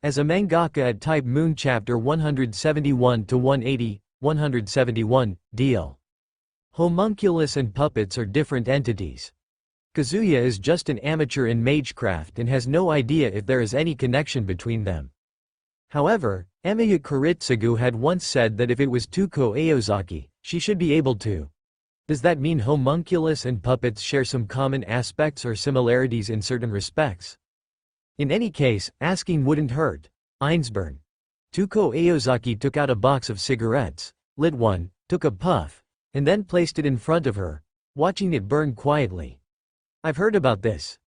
As a mangaka at Type Moon Chapter 171 to 180, 171, deal. Homunculus and puppets are different entities. Kazuya is just an amateur in magecraft and has no idea if there is any connection between them. However, Emiya Kiritsugu had once said that if it was Tuko Aozaki, she should be able to. Does that mean homunculus and puppets share some common aspects or similarities in certain respects? In any case, asking wouldn't hurt. Einsburn. Tuko Aozaki took out a box of cigarettes, lit one, took a puff, and then placed it in front of her, watching it burn quietly. I've heard about this.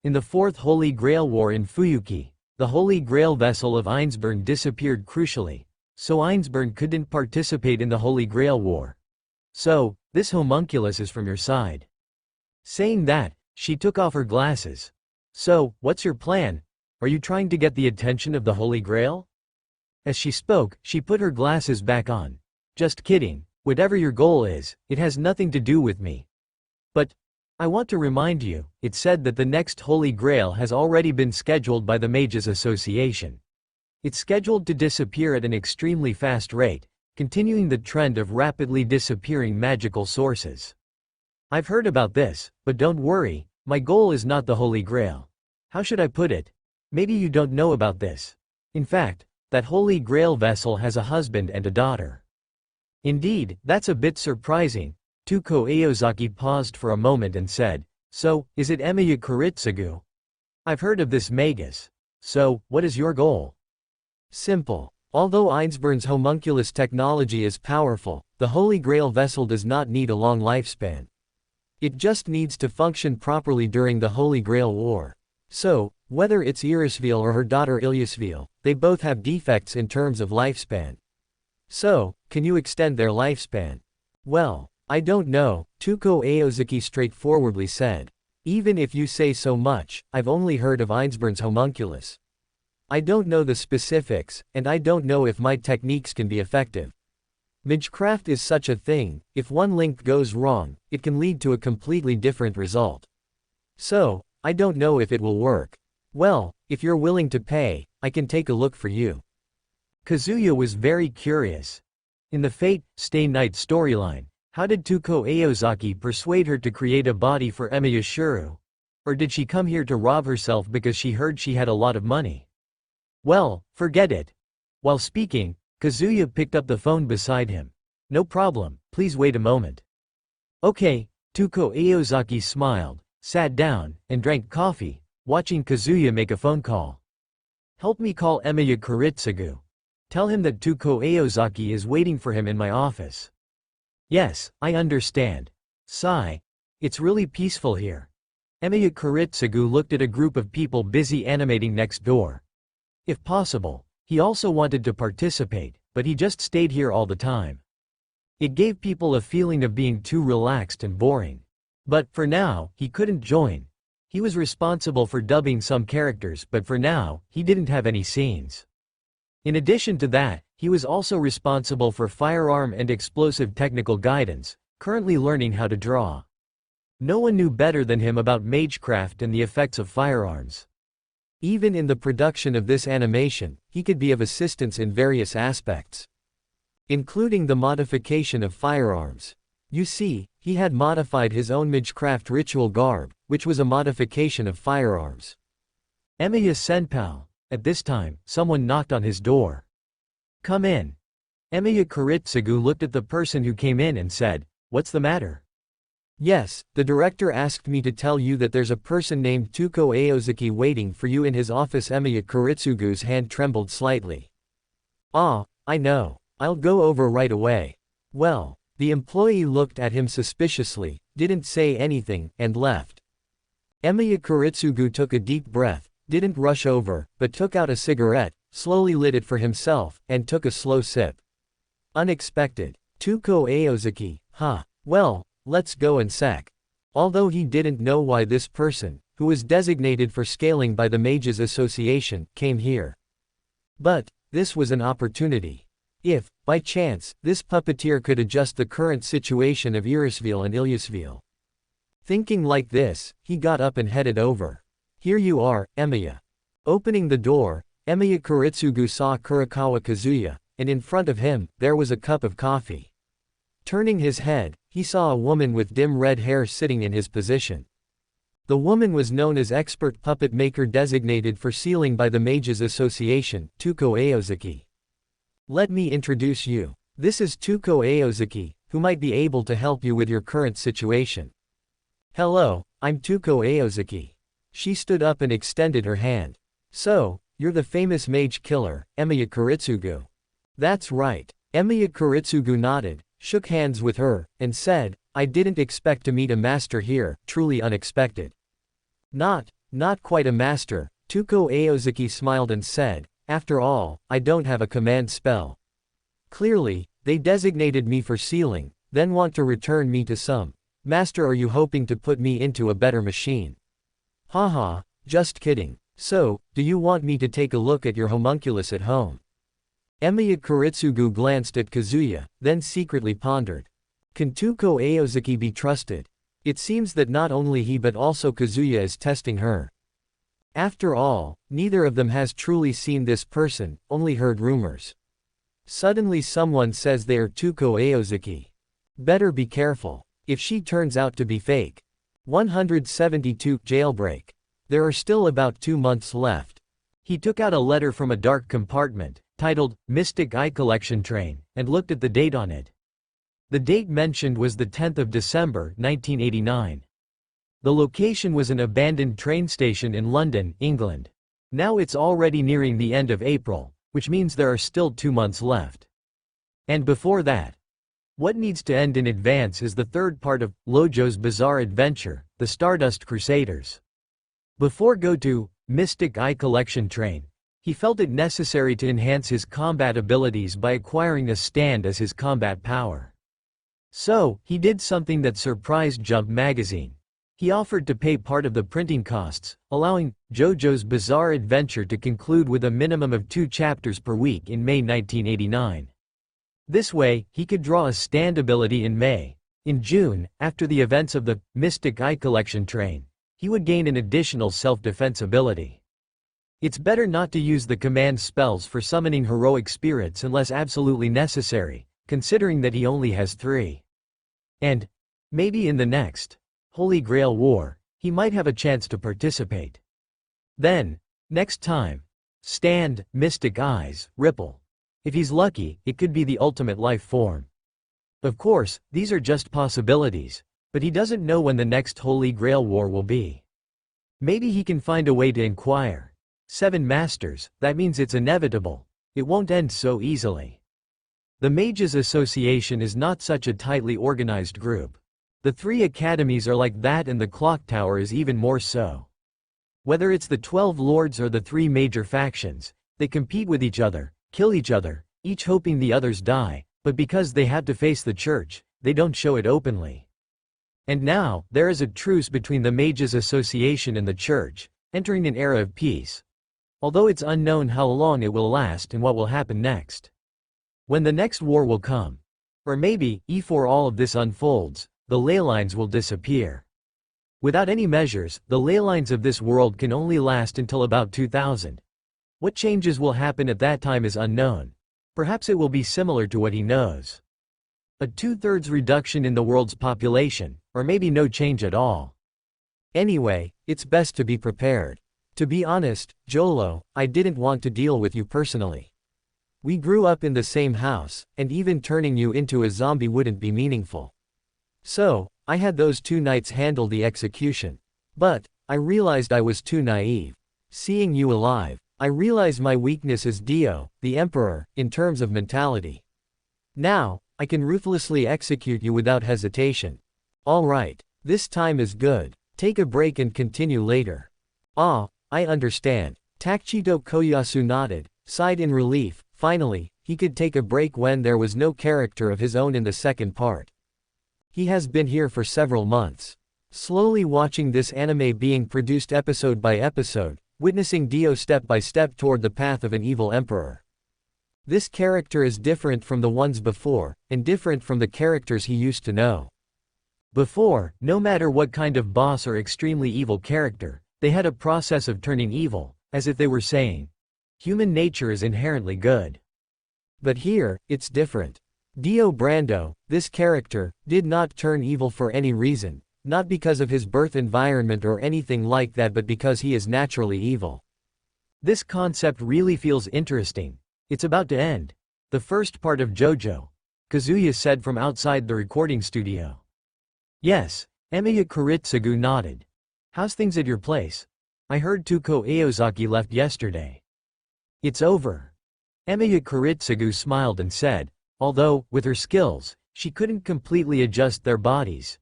In the Fourth Holy Grail War in Fuyuki, the Holy Grail vessel of Einsburn disappeared crucially, so Einsburn couldn't participate in the Holy Grail War. So, this homunculus is from your side. Saying that, she took off her glasses. So, what's your plan? Are you trying to get the attention of the Holy Grail? As she spoke, she put her glasses back on. Just kidding, whatever your goal is, it has nothing to do with me. But, I want to remind you, it said that the next Holy Grail has already been scheduled by the Mages Association. It's scheduled to disappear at an extremely fast rate, continuing the trend of rapidly disappearing magical sources. I've heard about this, but don't worry, my goal is not the Holy Grail. How should I put it? Maybe you don't know about this. In fact, that Holy Grail vessel has a husband and a daughter. Indeed, that's a bit surprising. Tuko Aozaki paused for a moment and said, so, is it Emiya Kiritsugu? I've heard of this magus. So, what is your goal? Simple. Although Einsburn's homunculus technology is powerful, the Holy Grail vessel does not need a long lifespan. It just needs to function properly during the Holy Grail War. So, whether it's Irisville or her daughter Ilyasville, they both have defects in terms of lifespan. So, can you extend their lifespan? Well, I don't know, Tuko Aozaki straightforwardly said. Even if you say so much, I've only heard of Einsburn's homunculus. I don't know the specifics, and I don't know if my techniques can be effective. Magecraft is such a thing, if one link goes wrong, it can lead to a completely different result. So, I don't know if it will work. Well, if you're willing to pay, I can take a look for you. Kazuya was very curious. In the Fate, Stay Night storyline, how did Tuko Aozaki persuade her to create a body for Emiya Shuru? Or did she come here to rob herself because she heard she had a lot of money? Well, forget it. While speaking, Kazuya picked up the phone beside him. No problem, please wait a moment. Okay, Tuko Aozaki smiled, sat down, and drank coffee, watching Kazuya make a phone call. Help me call Emiya Kiritsugu. Tell him that Tuko Aozaki is waiting for him in my office. Yes, I understand. Sigh. It's really peaceful here. Emiya Kiritsugu looked at a group of people busy animating next door. If possible, he also wanted to participate, but he just stayed here all the time. It gave people a feeling of being too relaxed and boring. But, for now, he couldn't join. He was responsible for dubbing some characters, but for now, he didn't have any scenes. In addition to that, he was also responsible for firearm and explosive technical guidance, currently learning how to draw. No one knew better than him about magecraft and the effects of firearms. Even in the production of this animation, he could be of assistance in various aspects, including the modification of firearms. You see, he had modified his own magecraft ritual garb, which was a modification of firearms. Emiya Senpal. At this time, someone knocked on his door. Come in. Emiya Kiritsugu looked at the person who came in and said, what's the matter? Yes, the director asked me to tell you that there's a person named Tuko Aozaki waiting for you in his office. Emiya Kiritsugu's hand trembled slightly. Ah, I know. I'll go over right away. Well, the employee looked at him suspiciously, didn't say anything, and left. Emiya Kiritsugu took a deep breath, didn't rush over, but took out a cigarette, slowly lit it for himself, and took a slow sip. Unexpected. Tuko Aozaki, huh, well, let's go and sec. Although he didn't know why this person, who was designated for scaling by the Mages Association, came here. But, this was an opportunity. If, by chance, this puppeteer could adjust the current situation of Irisville and Ilyasville. Thinking like this, he got up and headed over. Here you are, Emiya. Opening the door, Emiya Kiritsugu saw Kurikawa Kazuya, and in front of him, there was a cup of coffee. Turning his head, he saw a woman with dim red hair sitting in his position. The woman was known as expert puppet maker designated for sealing by the Mages Association, Tuko Aozuki. Let me introduce you. This is Tuko Aozuki, who might be able to help you with your current situation. Hello, I'm Tuko Aozuki. She stood up and extended her hand. So, you're the famous mage killer, Emiya Kiritsugu. That's right. Emiya Kiritsugu nodded, shook hands with her, and said, I didn't expect to meet a master here, truly unexpected. Not quite a master, Tuko Aozuki smiled and said, after all, I don't have a command spell. Clearly, they designated me for sealing, then want to return me to some. Master, are you hoping to put me into a better machine? Haha, just kidding. So, do you want me to take a look at your homunculus at home? Emiya Kiritsugu glanced at Kazuya, then secretly pondered. Can Tuko Aozuki be trusted? It seems that not only he but also Kazuya is testing her. After all, neither of them has truly seen this person, only heard rumors. Suddenly someone says they are Tuko Aozuki. Better be careful. If she turns out to be fake. 172 Jailbreak. There are still about 2 months left. He took out a letter from a dark compartment, titled, Mystic Eye Collection Train, and looked at the date on it. The date mentioned was the 10th of December, 1989. The location was an abandoned train station in London, England. Now it's already nearing the end of April, which means there are still 2 months left. And before that, what needs to end in advance is the third part of Jojo's bizarre adventure, The Stardust Crusaders. Before go to Mystic Eye Collection Train, he felt it necessary to enhance his combat abilities by acquiring a stand as his combat power. So, he did something that surprised Jump magazine. He offered to pay part of the printing costs, allowing Jojo's bizarre adventure to conclude with a minimum of 2 chapters per week in May 1989. This way, he could draw a stand ability in May. In June, after the events of the Mystic Eye Collection Train, he would gain an additional self-defense ability. It's better not to use the command spells for summoning heroic spirits unless absolutely necessary, considering that he only has 3. And, maybe in the next Holy Grail War, he might have a chance to participate. Then, next time, stand, Mystic Eyes, Ripple. If he's lucky, it could be the ultimate life form. Of course, these are just possibilities, but he doesn't know when the next Holy Grail War will be. Maybe he can find a way to inquire. 7 masters, that means it's inevitable. It won't end so easily. The Mages Association is not such a tightly organized group. The 3 academies are like that, and the clock tower is even more so. Whether it's the 12 lords or the 3 major factions, they compete with each other, kill each other, each hoping the others die, but because they have to face the church, they don't show it openly. And now, there is a truce between the Mages Association and the church, entering an era of peace. Although it's unknown how long it will last and what will happen next. When the next war will come. Or maybe, before all of this unfolds, the ley lines will disappear. Without any measures, the ley lines of this world can only last until about 2000. What changes will happen at that time is unknown. Perhaps it will be similar to what he knows. A 2/3 reduction in the world's population, or maybe no change at all. Anyway, it's best to be prepared. To be honest, Jojo, I didn't want to deal with you personally. We grew up in the same house, and even turning you into a zombie wouldn't be meaningful. So, I had those 2 knights handle the execution. But, I realized I was too naive. Seeing you alive, I realized my weakness is Dio, the Emperor, in terms of mentality. Now, I can ruthlessly execute you without hesitation. Alright, this time is good. Take a break and continue later. Ah, I understand. Takchito Koyasu nodded, sighed in relief. Finally, he could take a break when there was no character of his own in the second part. He has been here for several months. Slowly watching this anime being produced episode by episode, witnessing Dio step by step toward the path of an evil emperor. This character is different from the ones before, and different from the characters he used to know. Before, no matter what kind of boss or extremely evil character, they had a process of turning evil, as if they were saying, Human nature is inherently good. But here, it's different. Dio Brando, this character, did not turn evil for any reason, not because of his birth environment or anything like that, but because he is naturally evil. This concept really feels interesting. It's about to end. The first part of Jojo, Kazuya said from outside the recording studio. Yes, Emiya Kiritsugu nodded. How's things at your place? I heard Tuko Aozaki left yesterday. It's over. Emiya Kiritsugu smiled and said, although, with her skills, she couldn't completely adjust their bodies.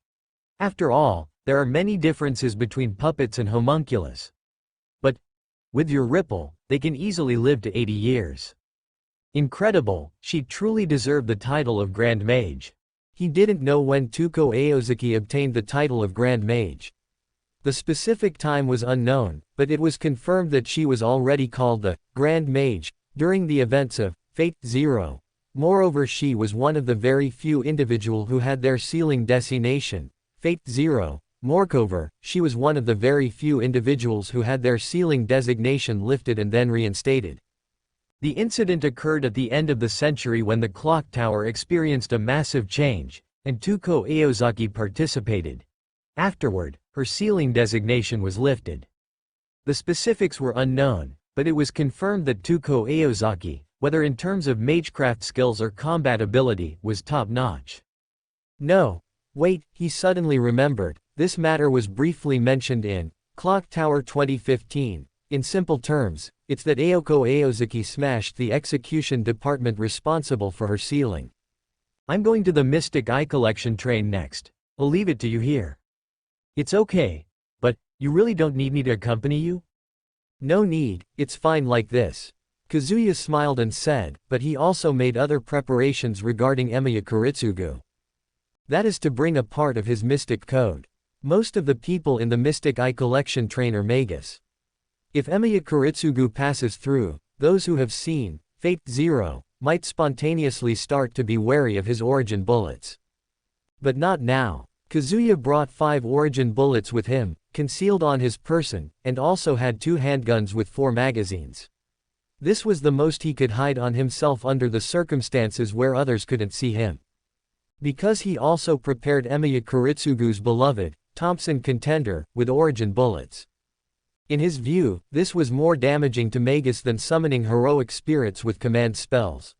After all, there are many differences between puppets and homunculus. But, with your ripple, they can easily live to 80 years. Incredible, she truly deserved the title of Grand Mage. He didn't know when Tuko Aozaki obtained the title of Grand Mage. The specific time was unknown, but it was confirmed that she was already called the Grand Mage during the events of Fate Zero. Moreover, she was one of the very few individuals who had their ceiling designation, Fate Zero. Moreover, she was one of the very few individuals who had their ceiling designation lifted and then reinstated. The incident occurred at the end of the century when the clock tower experienced a massive change, and Tuko Aozaki participated. Afterward, her ceiling designation was lifted. The specifics were unknown, but it was confirmed that Tuko Aozaki, whether in terms of magecraft skills or combat ability, was top-notch. No. Wait, he suddenly remembered, this matter was briefly mentioned in Clock Tower 2015. In simple terms, it's that Aoko Aozaki smashed the execution department responsible for her ceiling. I'm going to the Mystic Eye Collection train next. I'll leave it to you here. It's okay. But, you really don't need me to accompany you? No need, it's fine like this. Kazuya smiled and said, but he also made other preparations regarding Emiya Kiritsugu. That is to bring a part of his mystic code. Most of the people in the Mystic Eye Collection train are magus. If Emiya Kiritsugu passes through, those who have seen Fate Zero might spontaneously start to be wary of his origin bullets. But not now. Kazuya brought 5 origin bullets with him, concealed on his person, and also had 2 handguns with 4 magazines. This was the most he could hide on himself under the circumstances where others couldn't see him. Because he also prepared Emiya Kiritsugu's beloved, Thompson Contender, with origin bullets. In his view, this was more damaging to magus than summoning heroic spirits with command spells.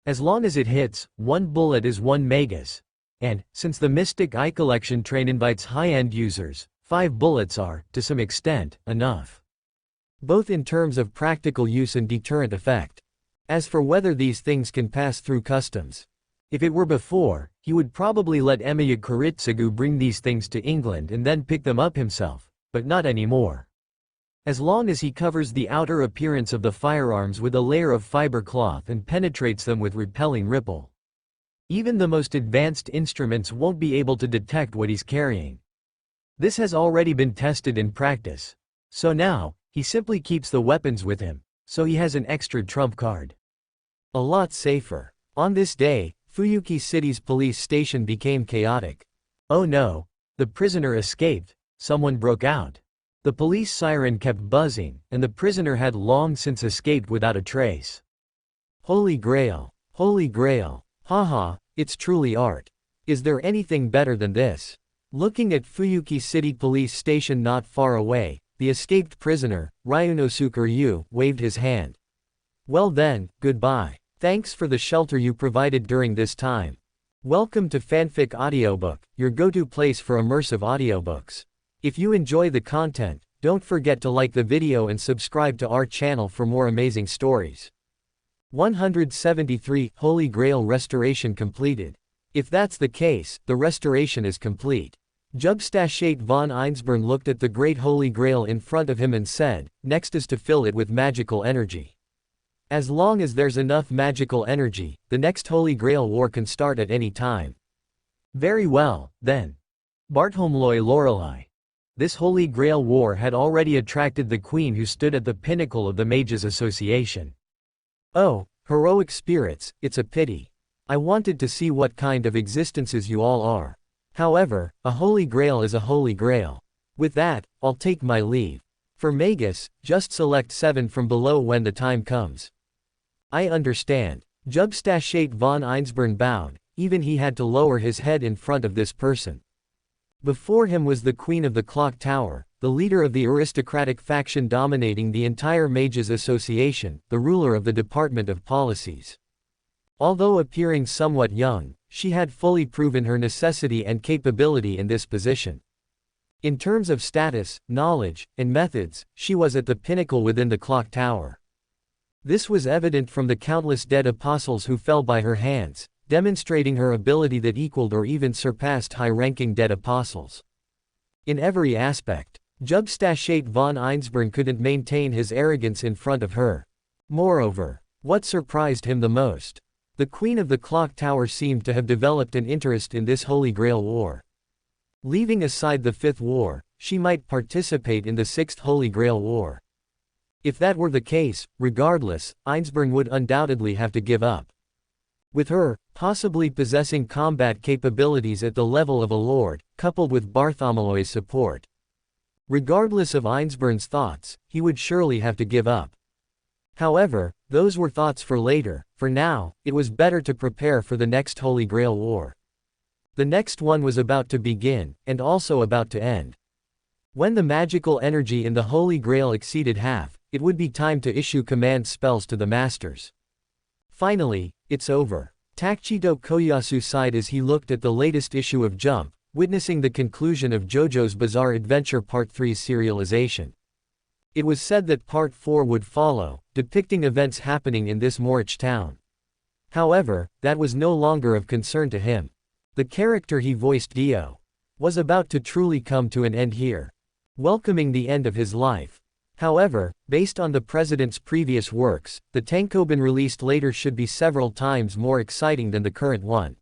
As long as it hits, 1 bullet is 1 magus. And, since the Mystic Eye Collection train invites high-end users, 5 bullets are, to some extent, enough. Both in terms of practical use and deterrent effect. As for whether these things can pass through customs. If it were before, he would probably let Emiya Kiritsugu bring these things to England and then pick them up himself, but not anymore. As long as he covers the outer appearance of the firearms with a layer of fiber cloth and penetrates them with repelling ripple. Even the most advanced instruments won't be able to detect what he's carrying. This has already been tested in practice. So now, he simply keeps the weapons with him, so he has an extra trump card. A lot safer. On this day, Fuyuki City's police station became chaotic. Oh no, the prisoner escaped, someone broke out. The police siren kept buzzing, and the prisoner had long since escaped without a trace. Holy Grail. Holy Grail. Haha, it's truly art. Is there anything better than this? Looking at Fuyuki City Police Station not far away, the escaped prisoner, Ryunosuke Ryu, waved his hand. Well then, goodbye. Thanks for the shelter you provided during this time. Welcome to Fanfic Audiobook, your go-to place for immersive audiobooks. If you enjoy the content, don't forget to like the video and subscribe to our channel for more amazing stories. 173 Holy Grail Restoration completed. If that's the case, the restoration is complete. Jubstachate von Einsborn looked at the Great Holy Grail in front of him and said, next is to fill it with magical energy. As long as there's enough magical energy, the next Holy Grail war can start at any time. Very well, then. Bartholmloy Lorelei. This Holy Grail war had already attracted the queen who stood at the pinnacle of the Mages Association. Oh, heroic spirits, it's a pity. I wanted to see what kind of existences you all are. However, a Holy Grail is a Holy Grail. With that, I'll take my leave. For magus, just select 7 from below when the time comes. I understand. Jubstachate von Einsborn bowed, even he had to lower his head in front of this person. Before him was the Queen of the Clock Tower, the leader of the aristocratic faction dominating the entire Mages Association, the ruler of the Department of Policies. Although appearing somewhat young, she had fully proven her necessity and capability in this position. In terms of status, knowledge, and methods, she was at the pinnacle within the clock tower. This was evident from the countless dead apostles who fell by her hands, demonstrating her ability that equaled or even surpassed high-ranking dead apostles. In every aspect, Jubstachate von Einsborn couldn't maintain his arrogance in front of her. Moreover, what surprised him the most? The Queen of the Clock Tower seemed to have developed an interest in this Holy Grail War. Leaving aside the Fifth War, she might participate in the Sixth Holy Grail War. If that were the case, regardless, Einsborn would undoubtedly have to give up. With her, possibly possessing combat capabilities at the level of a lord, coupled with Bartholomeo's support. Regardless of Einsborn's thoughts, he would surely have to give up. However, those were thoughts for later. For now, it was better to prepare for the next Holy Grail War. The next one was about to begin, and also about to end. When the magical energy in the Holy Grail exceeded half, it would be time to issue command spells to the masters. Finally, it's over. Takchito Koyasu sighed as he looked at the latest issue of Jump, witnessing the conclusion of JoJo's Bizarre Adventure Part 3's serialization. It was said that Part 4 would follow, depicting events happening in this Morich town. However, that was no longer of concern to him. The character he voiced, Dio, was about to truly come to an end here, welcoming the end of his life. However, based on the president's previous works, the tankobon released later should be several times more exciting than the current one.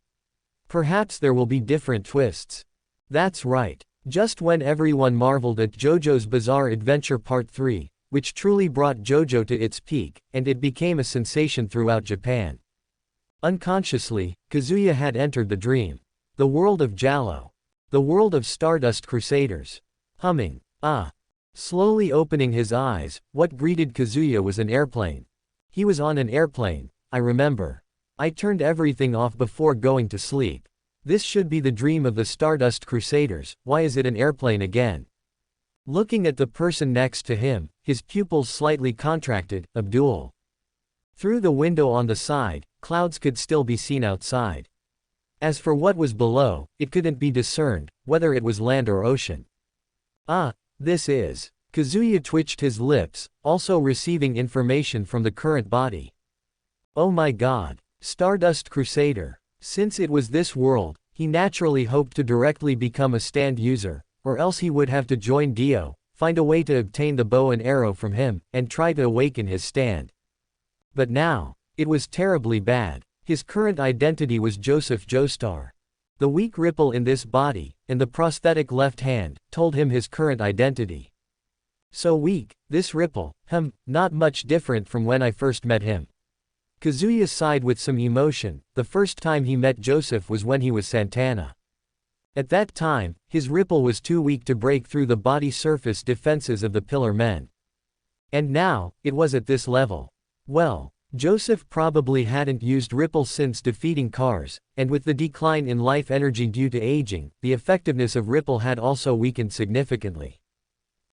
Perhaps there will be different twists. That's right. Just when everyone marveled at JoJo's Bizarre Adventure Part 3, which truly brought JoJo to its peak, and it became a sensation throughout Japan. Unconsciously, Kazuya had entered the dream. The world of Jallo. The world of Stardust Crusaders. Humming. Slowly opening his eyes, what greeted Kazuya was an airplane. He was on an airplane, I remember. I turned everything off before going to sleep. This should be the dream of the Stardust Crusaders, why is it an airplane again? Looking at the person next to him, his pupils slightly contracted, Abdul. Through the window on the side, clouds could still be seen outside. As for what was below, it couldn't be discerned, whether it was land or ocean. This is. Kazuya twitched his lips, also receiving information from the current body. Oh my god. Stardust Crusader. Since it was this world, he naturally hoped to directly become a stand user, or else he would have to join Dio, find a way to obtain the bow and arrow from him, and try to awaken his stand. But now, it was terribly bad. His current identity was Joseph Joestar. The weak ripple in this body, and the prosthetic left hand, told him his current identity. So weak, this ripple, not much different from when I first met him. Kazuya sighed with some emotion. The first time he met Joseph was when he was Santana. At that time, his ripple was too weak to break through the body surface defenses of the Pillar Men. And now, it was at this level. Well, Joseph probably hadn't used ripple since defeating Cars, and with the decline in life energy due to aging, the effectiveness of ripple had also weakened significantly.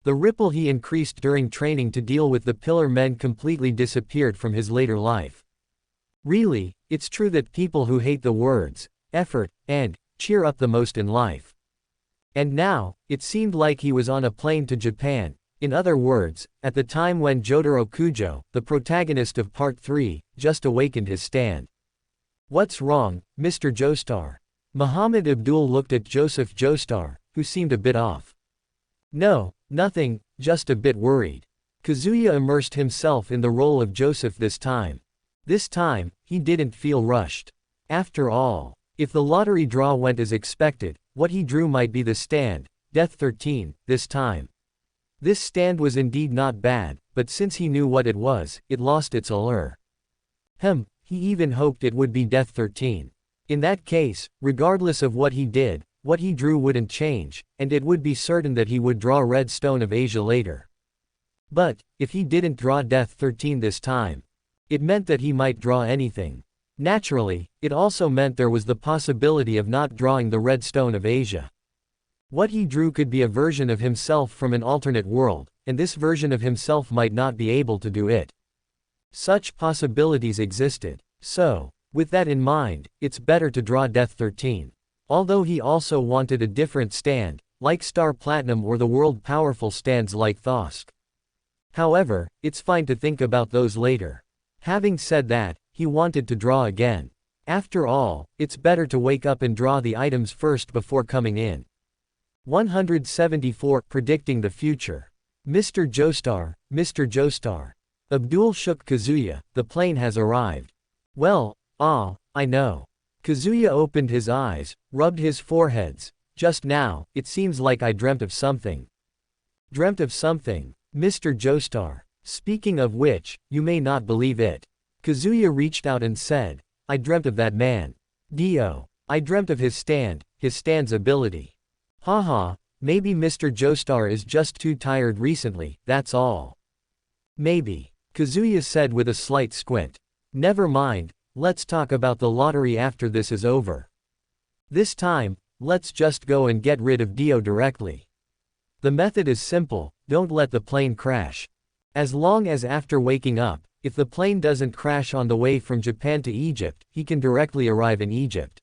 The ripple he increased during training to deal with the Pillar Men completely disappeared from his later life. Really, it's true that people who hate the words, effort, and cheer up the most in life. And now, it seemed like he was on a plane to Japan. In other words, at the time when Jotaro Kujo, the protagonist of Part 3, just awakened his stand. What's wrong, Mr. Joestar? Muhammad Abdul looked at Joseph Joestar, who seemed a bit off. No, nothing, just a bit worried. Kazuya immersed himself in the role of Joseph this time. This time, he didn't feel rushed. After all, if the lottery draw went as expected, what he drew might be the stand, Death 13, this time. This stand was indeed not bad, but since he knew what it was, it lost its allure. He even hoped it would be Death 13. In that case, regardless of what he did, what he drew wouldn't change, and it would be certain that he would draw Red Stone of Asia later. But, if he didn't draw Death 13 this time, it meant that he might draw anything. Naturally, it also meant there was the possibility of not drawing the Red Stone of Asia. What he drew could be a version of himself from an alternate world, and this version of himself might not be able to do it. Such possibilities existed. So, with that in mind, it's better to draw Death 13. Although he also wanted a different stand, like Star Platinum or the world powerful stands like Thosk. However, it's fine to think about those later. Having said that, he wanted to draw again. After all, it's better to wake up and draw the items first before coming in. 174. Predicting the future. Mr. Joestar, Mr. Joestar. Abdul shook Kazuya, the plane has arrived. Well, I know. Kazuya opened his eyes, rubbed his foreheads. Just now, it seems like I dreamt of something. Dreamt of something, Mr. Joestar. Speaking of which, you may not believe it. Kazuya reached out and said, I dreamt of that man. Dio. I dreamt of his stand's ability. Haha, maybe Mr. Joestar is just too tired recently, that's all. Maybe. Kazuya said with a slight squint. Never mind, let's talk about the lottery after this is over. This time, let's just go and get rid of Dio directly. The method is simple, don't let the plane crash. As long as after waking up, if the plane doesn't crash on the way from Japan to Egypt, he can directly arrive in Egypt.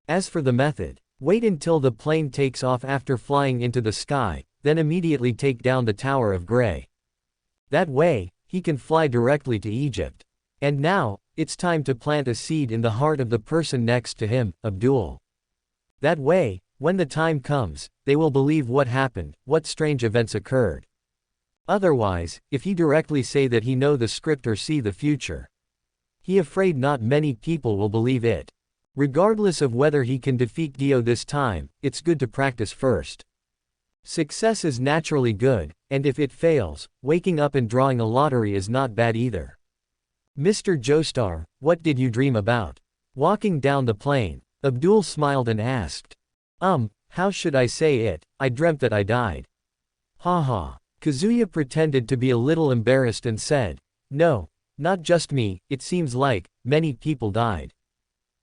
As for the method, wait until the plane takes off after flying into the sky, then immediately take down the Tower of Grey. That way, he can fly directly to Egypt. And now, it's time to plant a seed in the heart of the person next to him, Abdul. That way, when the time comes, they will believe what happened, what strange events occurred. Otherwise, if he directly say that he know the script or see the future, he afraid not many people will believe it. Regardless of whether he can defeat Dio this time, it's good to practice first. Success is naturally good, and if it fails, waking up and drawing a lottery is not bad either. Mr. Joestar, what did you dream about? Walking down the plane, Abdul smiled and asked. How should I say it, I dreamt that I died. Haha. Kazuya pretended to be a little embarrassed and said, no, not just me, it seems like, many people died.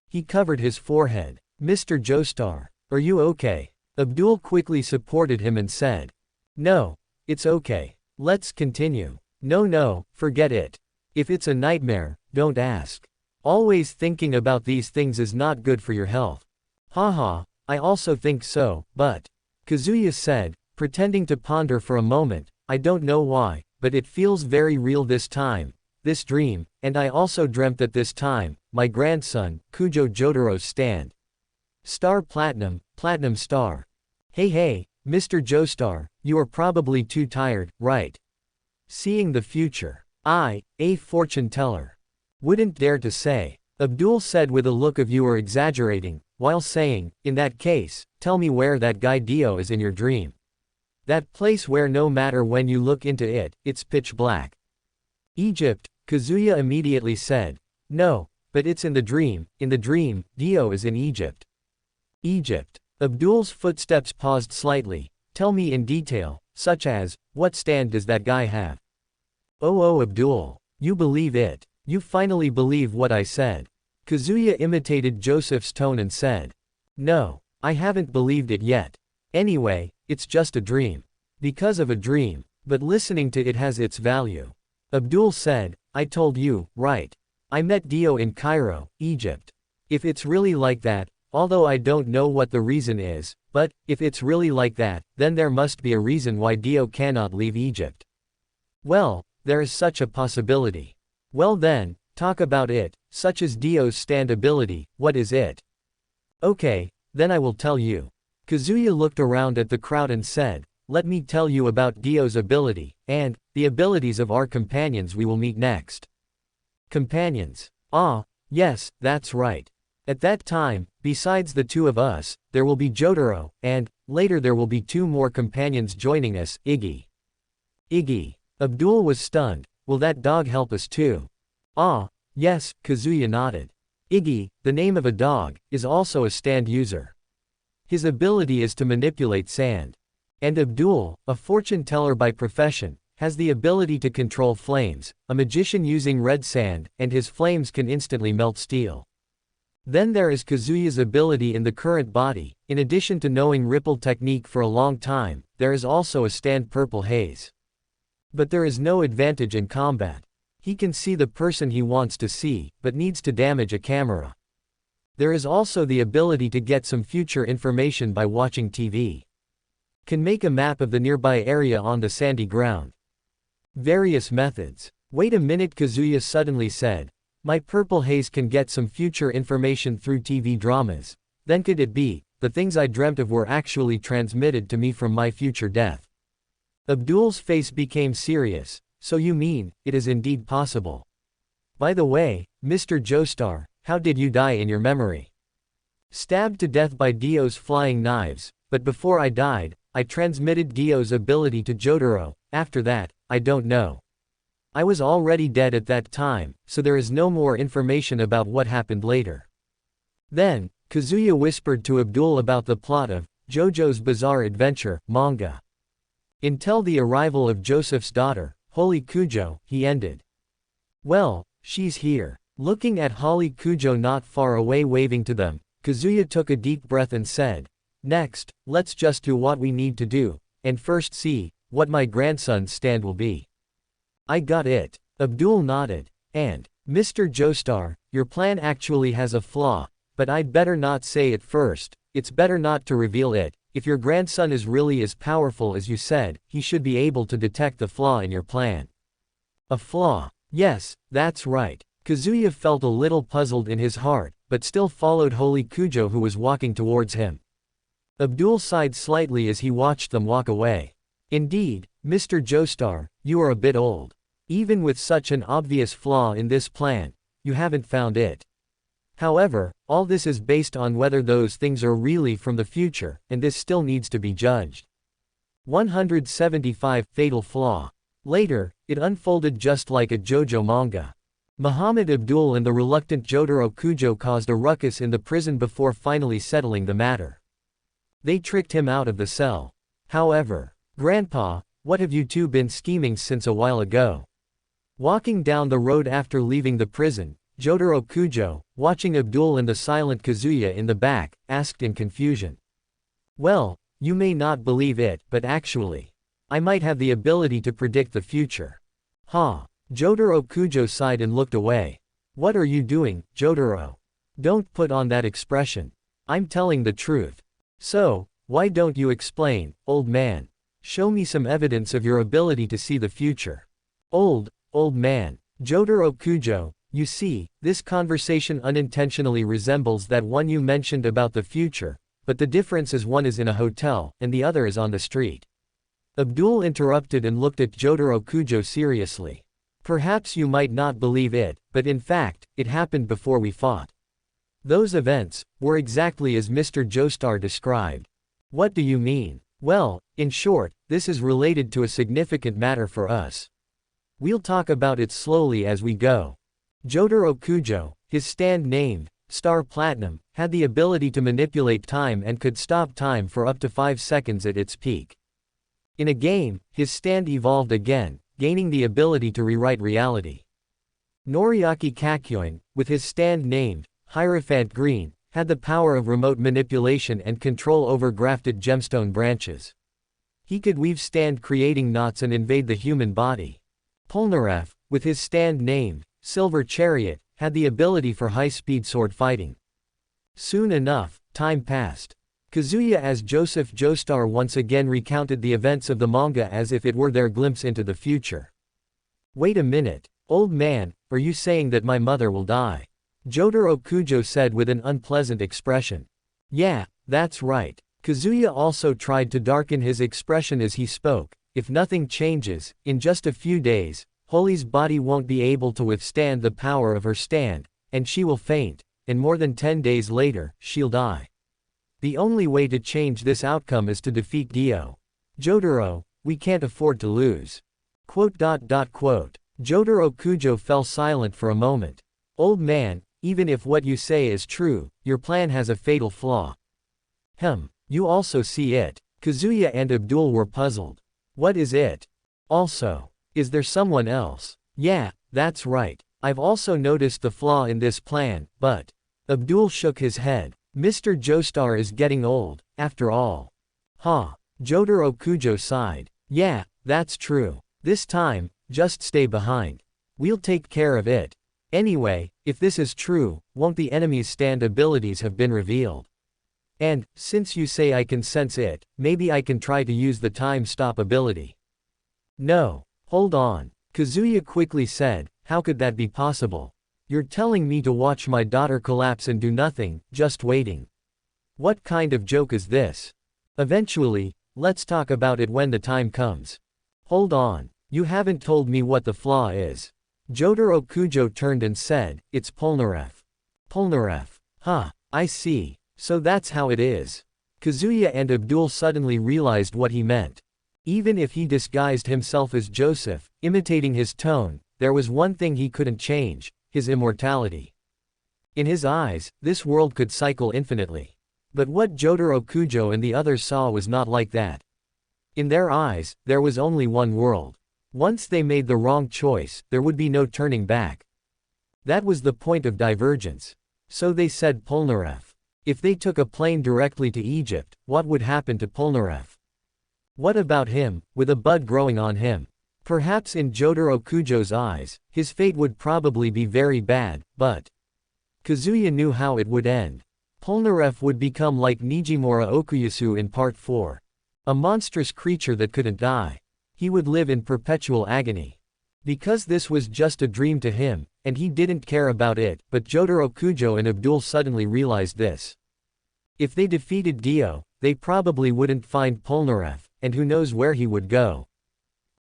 He covered his forehead. Mr. Joestar, are you okay? Abdul quickly supported him and said. No, it's okay. Let's continue. No, forget it. If it's a nightmare, don't ask. Always thinking about these things is not good for your health. Haha, I also think so, but. Kazuya said, pretending to ponder for a moment, I don't know why, but it feels very real this time. This dream, and I also dreamt that this time, my grandson, Kujo Jotaro's stand. Star Platinum, Platinum Star. Hey, Mr. Joestar, you are probably too tired, right? Seeing the future. I, a fortune teller. Wouldn't dare to say. Abdul said with a look of you are exaggerating, while saying, in that case, tell me where that guy Dio is in your dream. That place where no matter when you look into it, it's pitch black. Egypt, Kazuya immediately said. No, but it's in the dream, Dio is in Egypt. Egypt. Abdul's footsteps paused slightly. Tell me in detail, such as, what stand does that guy have? Oh Abdul. You believe it. You finally believe what I said. Kazuya imitated Joseph's tone and said. No, I haven't believed it yet. Anyway, it's just a dream. Because of a dream, but listening to it has its value. Abdul said, I told you, right. I met Dio in Cairo, Egypt. If it's really like that, although I don't know what the reason is, but, if it's really like that, then there must be a reason why Dio cannot leave Egypt. Well, there is such a possibility. Well then, talk about it, such as Dio's stand ability, what is it? Okay, then I will tell you. Kazuya looked around at the crowd and said, let me tell you about Dio's ability, and, the abilities of our companions we will meet next. Companions. Ah, yes, that's right. At that time, besides the two of us, there will be Jotaro, and, later there will be two more companions joining us, Iggy. Iggy. Abdul was stunned, will that dog help us too? Ah, yes, Kazuya nodded. Iggy, the name of a dog, is also a stand user. His ability is to manipulate sand. And Abdul, a fortune teller by profession, has the ability to control flames, a magician using red sand, and his flames can instantly melt steel. Then there is Kazuya's ability in the current body. In addition to knowing ripple technique for a long time, there is also a stand purple haze. But there is no advantage in combat. He can see the person he wants to see, but needs to damage a camera. There is also the ability to get some future information by watching TV. Can make a map of the nearby area on the sandy ground. Various methods. Wait a minute, Kazuya suddenly said. My purple haze can get some future information through TV dramas. Then could it be, the things I dreamt of were actually transmitted to me from my future death? Abdul's face became serious. So you mean, it is indeed possible. By the way, Mr. Joestar, how did you die in your memory? Stabbed to death by Dio's flying knives, but before I died, I transmitted Dio's ability to Jotaro. After that, I don't know. I was already dead at that time, so there is no more information about what happened later. Then, Kazuya whispered to Abdul about the plot of Jojo's Bizarre Adventure manga. Until the arrival of Joseph's daughter, Holy Kujo, he ended. Well, she's here. Looking at Holly Kujo not far away waving to them, Kazuya took a deep breath and said, next, let's just do what we need to do, and first see what my grandson's stand will be. I got it. Abdul nodded. And, Mr. Joestar, your plan actually has a flaw, but I'd better not say it first. It's better not to reveal it. If your grandson is really as powerful as you said, he should be able to detect the flaw in your plan. A flaw? Yes, that's right. Kazuya felt a little puzzled in his heart, but still followed Holy Kujo who was walking towards him. Abdul sighed slightly as he watched them walk away. Indeed, Mr. Joestar, you are a bit old. Even with such an obvious flaw in this plan, you haven't found it. However, all this is based on whether those things are really from the future, and this still needs to be judged. 175 Fatal Flaw. Later, it unfolded just like a Jojo manga. Muhammad Abdul and the reluctant Jotaro Kujo caused a ruckus in the prison before finally settling the matter. They tricked him out of the cell. However, Grandpa, what have you two been scheming since a while ago? Walking down the road after leaving the prison, Jotaro Kujo, watching Abdul and the silent Kazuya in the back, asked in confusion. Well, you may not believe it, but actually, I might have the ability to predict the future. Ha! Jotaro Kujo sighed and looked away. What are you doing, Jotaro? Don't put on that expression. I'm telling the truth. So, why don't you explain, old man? Show me some evidence of your ability to see the future. Old man. Jotaro Kujo, you see, this conversation unintentionally resembles that one you mentioned about the future, but the difference is one is in a hotel, and the other is on the street. Abdul interrupted and looked at Jotaro Kujo seriously. Perhaps you might not believe it, but in fact, it happened before we fought. Those events were exactly as Mr. Joestar described. What do you mean? Well, in short, this is related to a significant matter for us. We'll talk about it slowly as we go. Jotaro Kujo, his stand named Star Platinum, had the ability to manipulate time and could stop time for up to 5 seconds at its peak. In a game, his stand evolved again, gaining the ability to rewrite reality. Noriaki Kakyoin, with his stand named Hierophant Green, had the power of remote manipulation and control over grafted gemstone branches. He could weave stand creating knots and invade the human body. Polnareff, with his stand named Silver Chariot, had the ability for high-speed sword fighting. Soon enough, time passed. Kazuya as Joseph Joestar once again recounted the events of the manga as if it were their glimpse into the future. Wait a minute, old man, are you saying that my mother will die? Jotaro Kujo said with an unpleasant expression. Yeah, that's right. Kazuya also tried to darken his expression as he spoke. If nothing changes, in just a few days, Holy's body won't be able to withstand the power of her stand, and she will faint, and more than 10 days later, she'll die. The only way to change this outcome is to defeat Dio. Jotaro, we can't afford to lose. Jotaro Kujo fell silent for a moment. Old man, even if what you say is true, your plan has a fatal flaw. You also see it. Kazuya and Abdul were puzzled. What is it? Also, Is there someone else? Yeah, that's right. I've also noticed the flaw in this plan, but. Abdul shook his head. Mr. Joestar is getting old, after all. Huh. Jotaro Kujo sighed. Yeah, that's true. This time, just stay behind. We'll take care of it. Anyway, if this is true, won't the enemy's stand abilities have been revealed? And, since you say I can sense it, maybe I can try to use the time stop ability. No. Hold on. Kazuya quickly said, how could that be possible? You're telling me to watch my daughter collapse and do nothing, just waiting. What kind of joke is this? Eventually, let's talk about it when the time comes. Hold on. You haven't told me what the flaw is. Jotaro Kujo turned and said, it's Polnareff. Polnareff. Huh, I see. So that's how it is. Kazuya and Abdul suddenly realized what he meant. Even if he disguised himself as Joseph, imitating his tone, there was one thing he couldn't change, his immortality. In his eyes, this world could cycle infinitely. But what Jotaro Kujo and the others saw was not like that. In their eyes, there was only one world. Once they made the wrong choice, there would be no turning back. That was the point of divergence. So they said Polnareff. If they took a plane directly to Egypt, what would happen to Polnareff? What about him, with a bud growing on him? Perhaps in Jotaro Kujo's eyes, his fate would probably be very bad, but Kazuya knew how it would end. Polnareff would become like Nijimura Okuyasu in Part 4. A monstrous creature that couldn't die. He would live in perpetual agony. Because this was just a dream to him, and he didn't care about it, but Jotaro Kujo and Abdul suddenly realized this. If they defeated Dio, they probably wouldn't find Polnareff, and who knows where he would go.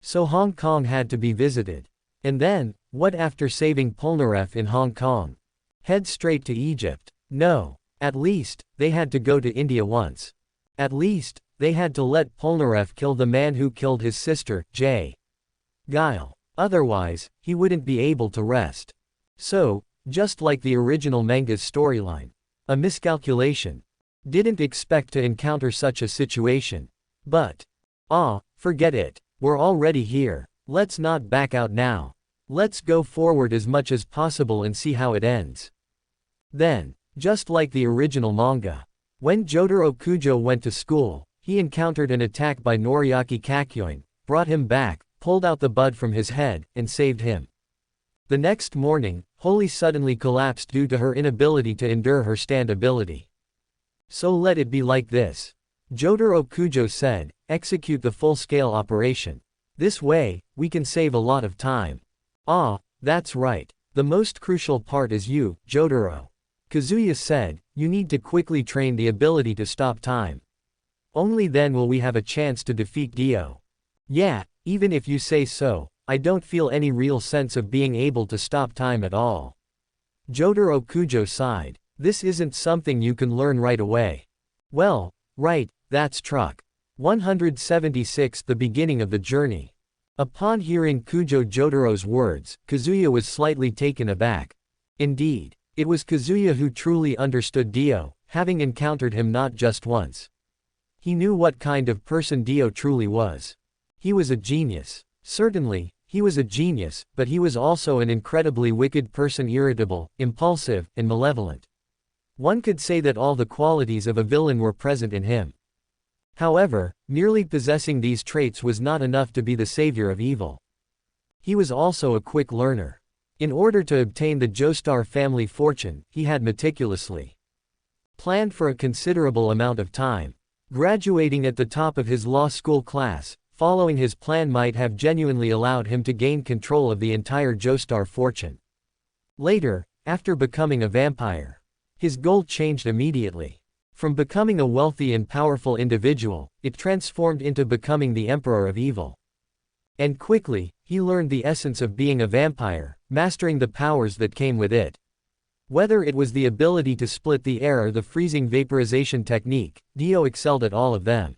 So Hong Kong had to be visited. And then, what after saving Polnareff in Hong Kong? Head straight to Egypt? No. At least, they had to go to India once. At least, they had to let Polnareff kill the man who killed his sister, J. Guile. Otherwise, he wouldn't be able to rest. So, just like the original manga's storyline. A miscalculation. Didn't expect to encounter such a situation. But. Forget it. We're already here. Let's not back out now. Let's go forward as much as possible and see how it ends. Then, just like the original manga. When Jotaro Kujo went to school, he encountered an attack by Noriaki Kakyoin, brought him back, pulled out the bud from his head, and saved him. The next morning, Holy suddenly collapsed due to her inability to endure her stand ability. So let it be like this. Jotaro Kujo said, execute the full-scale operation. This way, we can save a lot of time. That's right. The most crucial part is you, Jotaro. Kazuya said, you need to quickly train the ability to stop time. Only then will we have a chance to defeat Dio. Yeah, even if you say so, I don't feel any real sense of being able to stop time at all. Jotaro Kujo sighed. This isn't something you can learn right away. Well, right, that's truck. 176. The beginning of the journey. Upon hearing Kujo Jotaro's words, Kazuya was slightly taken aback. Indeed, it was Kazuya who truly understood Dio, having encountered him not just once. He knew what kind of person Dio truly was. He was a genius. Certainly, he was a genius, but he was also an incredibly wicked person, irritable, impulsive, and malevolent. One could say that all the qualities of a villain were present in him. However, merely possessing these traits was not enough to be the savior of evil. He was also a quick learner. In order to obtain the Joestar family fortune, he had meticulously planned for a considerable amount of time. Graduating at the top of his law school class, following his plan might have genuinely allowed him to gain control of the entire Joestar fortune. Later, after becoming a vampire, his goal changed immediately. From becoming a wealthy and powerful individual, it transformed into becoming the Emperor of Evil. And quickly, he learned the essence of being a vampire, mastering the powers that came with it. Whether it was the ability to split the air or the freezing vaporization technique, Dio excelled at all of them.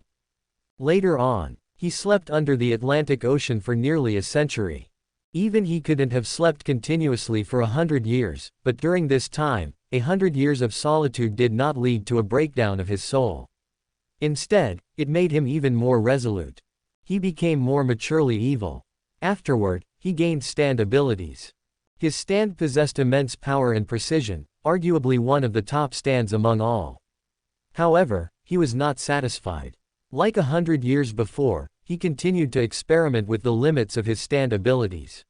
Later on, he slept under the Atlantic Ocean for nearly a century. Even he couldn't have slept continuously for 100 years, but during this time, 100 years of solitude did not lead to a breakdown of his soul. Instead, it made him even more resolute. He became more maturely evil. Afterward, he gained stand abilities. His stand possessed immense power and precision, arguably one of the top stands among all. However, he was not satisfied. Like 100 years before, he continued to experiment with the limits of his stand abilities.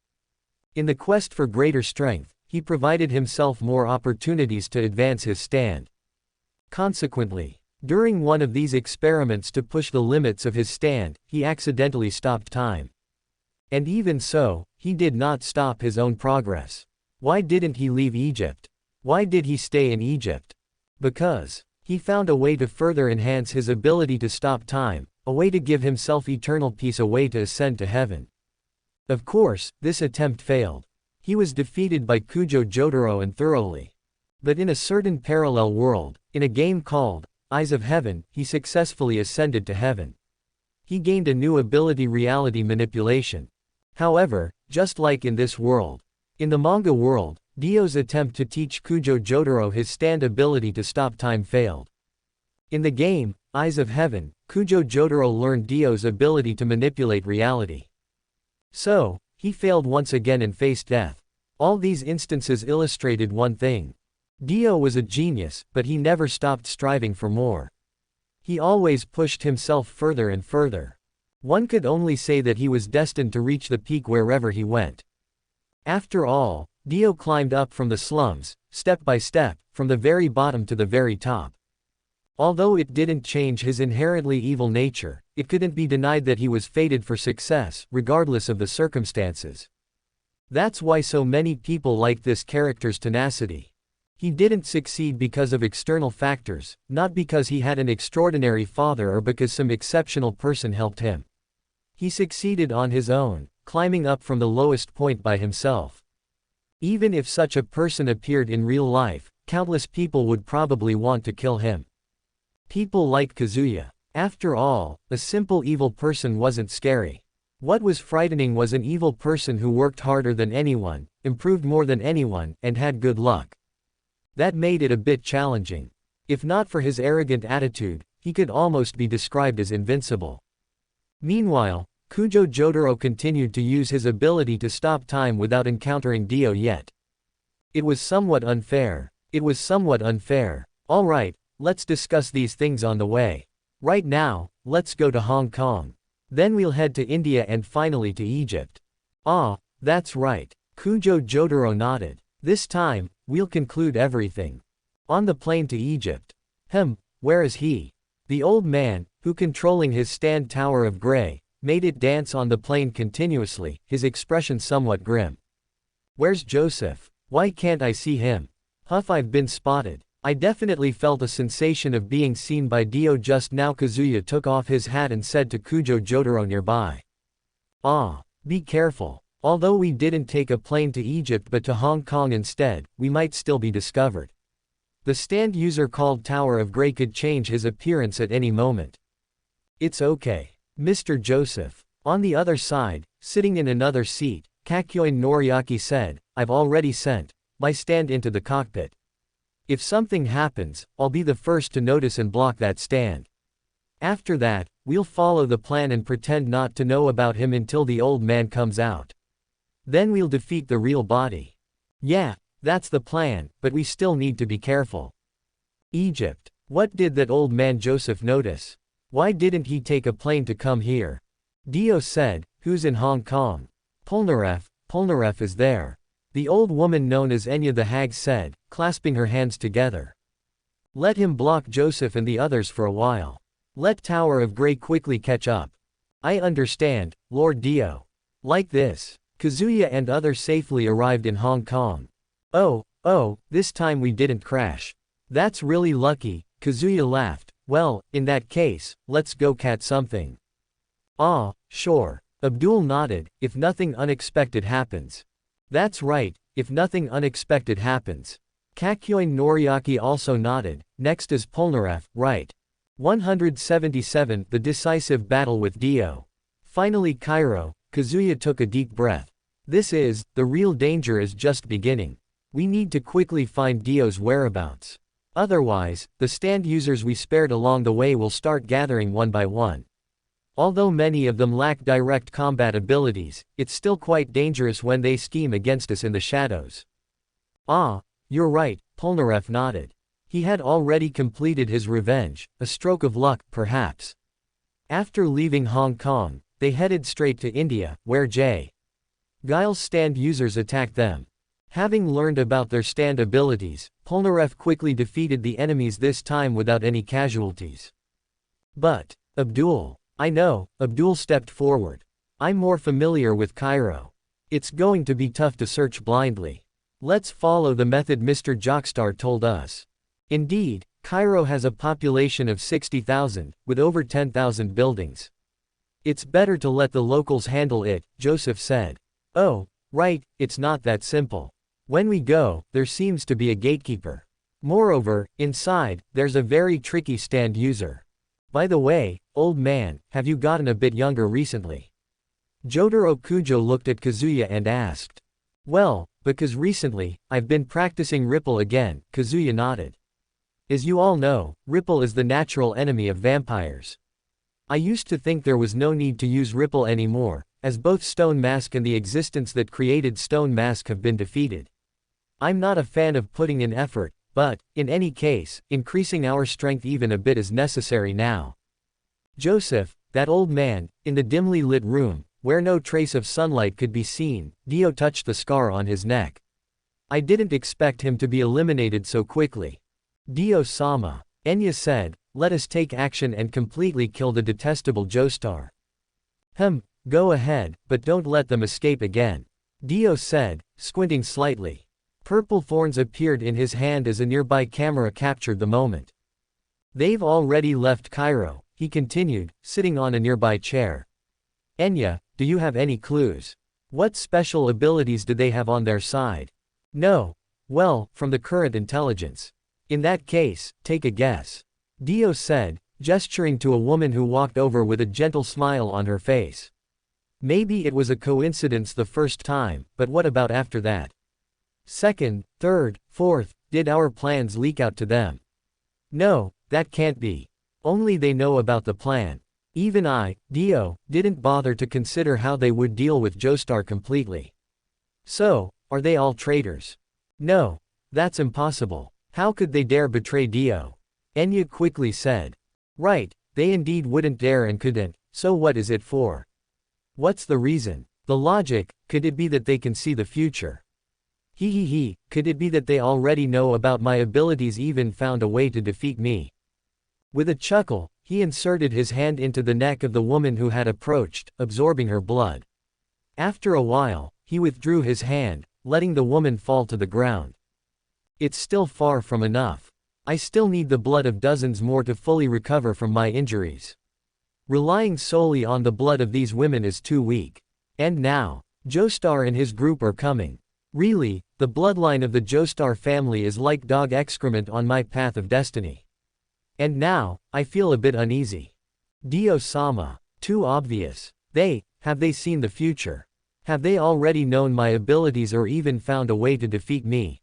In the quest for greater strength, he provided himself more opportunities to advance his stand. Consequently, during one of these experiments to push the limits of his stand, he accidentally stopped time. And even so, he did not stop his own progress. Why didn't he leave Egypt? Why did he stay in Egypt? Because he found a way to further enhance his ability to stop time, a way to give himself eternal peace, a way to ascend to heaven. Of course, this attempt failed. He was defeated by Kujo Jotaro and thoroughly. But in a certain parallel world, in a game called Eyes of Heaven, he successfully ascended to heaven. He gained a new ability, reality manipulation. However, just like in this world, in the manga world, Dio's attempt to teach Kujo Jotaro his stand ability to stop time failed. In the game, Eyes of Heaven, Kujo Jotaro learned Dio's ability to manipulate reality. So, he failed once again and faced death. All these instances illustrated one thing. Dio was a genius, but he never stopped striving for more. He always pushed himself further and further. One could only say that he was destined to reach the peak wherever he went. After all, Dio climbed up from the slums, step by step, from the very bottom to the very top. Although it didn't change his inherently evil nature, it couldn't be denied that he was fated for success, regardless of the circumstances. That's why so many people like this character's tenacity. He didn't succeed because of external factors, not because he had an extraordinary father or because some exceptional person helped him. He succeeded on his own, climbing up from the lowest point by himself. Even if such a person appeared in real life, countless people would probably want to kill him. People like Kazuya. After all, a simple evil person wasn't scary. What was frightening was an evil person who worked harder than anyone, improved more than anyone, and had good luck. That made it a bit challenging. If not for his arrogant attitude, he could almost be described as invincible. Meanwhile, Kujo Jotaro continued to use his ability to stop time without encountering Dio yet. It was somewhat unfair. Alright, let's discuss these things on the way. Right now, let's go to Hong Kong. Then we'll head to India and finally to Egypt. Ah, that's right. Kujo Jotaro nodded. This time, we'll conclude everything. On the plane to Egypt. Where is he? The old man, who controlling his stand Tower of Grey, made it dance on the plane continuously, his expression somewhat grim. Where's Joseph? Why can't I see him? I've been spotted. I definitely felt a sensation of being seen by Dio just now. Kazuya took off his hat and said to Kujo Jotaro nearby. Be careful. Although we didn't take a plane to Egypt but to Hong Kong instead, we might still be discovered. The stand user called Tower of Grey could change his appearance at any moment. It's okay, Mr. Joseph. On the other side, sitting in another seat, Kakyoin Noriaki said, I've already sent my stand into the cockpit. If something happens, I'll be the first to notice and block that stand. After that, we'll follow the plan and pretend not to know about him until the old man comes out. Then we'll defeat the real body. Yeah, that's the plan, but we still need to be careful. Egypt. What did that old man Joseph notice? Why didn't he take a plane to come here? Dio said, who's in Hong Kong? Polnareff is there. The old woman known as Enya the Hag said, clasping her hands together. Let him block Joseph and the others for a while. Let Tower of Grey quickly catch up. I understand, Lord Dio. Like this. Kazuya and others safely arrived in Hong Kong. Oh, this time we didn't crash. That's really lucky, Kazuya laughed. Well, in that case, let's go catch something. Sure. Abdul nodded, if nothing unexpected happens. That's right, if nothing unexpected happens. Kakyoin Noriaki also nodded. Next is Polnareff, right. 177 The decisive battle with Dio. Finally Cairo. Kazuya took a deep breath. The real danger is just beginning. We need to quickly find Dio's whereabouts. Otherwise, the stand users we spared along the way will start gathering one by one. Although many of them lack direct combat abilities, it's still quite dangerous when they scheme against us in the shadows. Ah, you're right, Polnareff nodded. He had already completed his revenge, a stroke of luck, perhaps. After leaving Hong Kong, they headed straight to India, where J. Guile's stand users attacked them. Having learned about their stand abilities, Polnareff quickly defeated the enemies, this time without any casualties. But, Abdul. I know, Abdul stepped forward. I'm more familiar with Cairo. It's going to be tough to search blindly. Let's follow the method Mr. Jockstar told us. Indeed, Cairo has a population of 60,000, with over 10,000 buildings. It's better to let the locals handle it, Joseph said. Oh, right, it's not that simple. When we go, there seems to be a gatekeeper. Moreover, inside, there's a very tricky stand user. By the way, old man, have you gotten a bit younger recently? Jotaro Kujo looked at Kazuya and asked. Well, because recently, I've been practicing Ripple again, Kazuya nodded. As you all know, Ripple is the natural enemy of vampires. I used to think there was no need to use Ripple anymore, as both Stone Mask and the existence that created Stone Mask have been defeated. I'm not a fan of putting in effort, but, in any case, increasing our strength even a bit is necessary now. Joseph, that old man, in the dimly lit room, where no trace of sunlight could be seen, Dio touched the scar on his neck. I didn't expect him to be eliminated so quickly. Dio-sama, Enya said, let us take action and completely kill the detestable Joestar. Go ahead, but don't let them escape again. Dio said, squinting slightly. Purple thorns appeared in his hand as a nearby camera captured the moment. They've already left Cairo, he continued, sitting on a nearby chair. Enya, do you have any clues? What special abilities do they have on their side? No. Well, from the current intelligence. In that case, take a guess. Dio said, gesturing to a woman who walked over with a gentle smile on her face. Maybe it was a coincidence the first time, but what about after that? Second, third, fourth, did our plans leak out to them? No, that can't be. Only they know about the plan. Even I, Dio, didn't bother to consider how they would deal with Joestar completely. So, are they all traitors? No. That's impossible. How could they dare betray Dio? Enya quickly said. Right, they indeed wouldn't dare and couldn't, so what is it for? What's the reason? The logic, could it be that they can see the future? Could it be that they already know about my abilities, even found a way to defeat me? With a chuckle, he inserted his hand into the neck of the woman who had approached, absorbing her blood. After a while, he withdrew his hand, letting the woman fall to the ground. It's still far from enough. I still need the blood of dozens more to fully recover from my injuries. Relying solely on the blood of these women is too weak. And now, Joestar and his group are coming. Really, the bloodline of the Joestar family is like dog excrement on my path of destiny. And now, I feel a bit uneasy. Dio-sama, too obvious. Have they seen the future? Have they already known my abilities or even found a way to defeat me?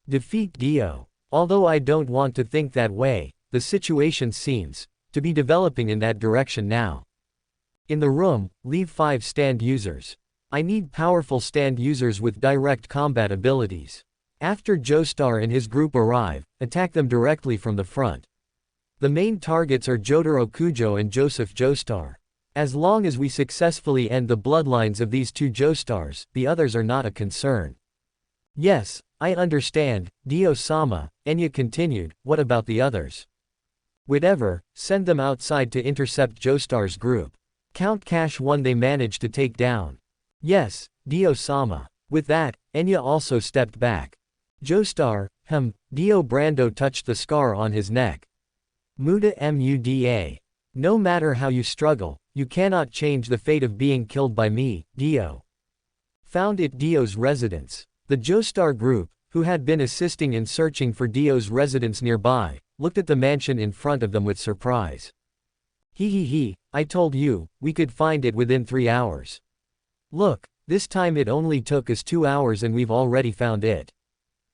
Defeat Dio. Although I don't want to think that way, the situation seems to be developing in that direction now. In the room, leave 5 stand users. I need powerful stand users with direct combat abilities. After Joestar and his group arrive, attack them directly from the front. The main targets are Jotaro Kujo and Joseph Joestar. As long as we successfully end the bloodlines of these 2 Joestars, the others are not a concern. Yes, I understand, Dio-sama, Enya continued, what about the others? Whatever, send them outside to intercept Joestar's group. Count cash one they managed to take down. Yes, Dio-sama. With that, Enya also stepped back. Joestar, Dio Brando touched the scar on his neck. Muda. No matter how you struggle, you cannot change the fate of being killed by me, Dio. Found at Dio's residence. The Joestar group, who had been assisting in searching for Dio's residence nearby, looked at the mansion in front of them with surprise. I told you, we could find it within 3 hours. Look, this time it only took us 2 hours and we've already found it.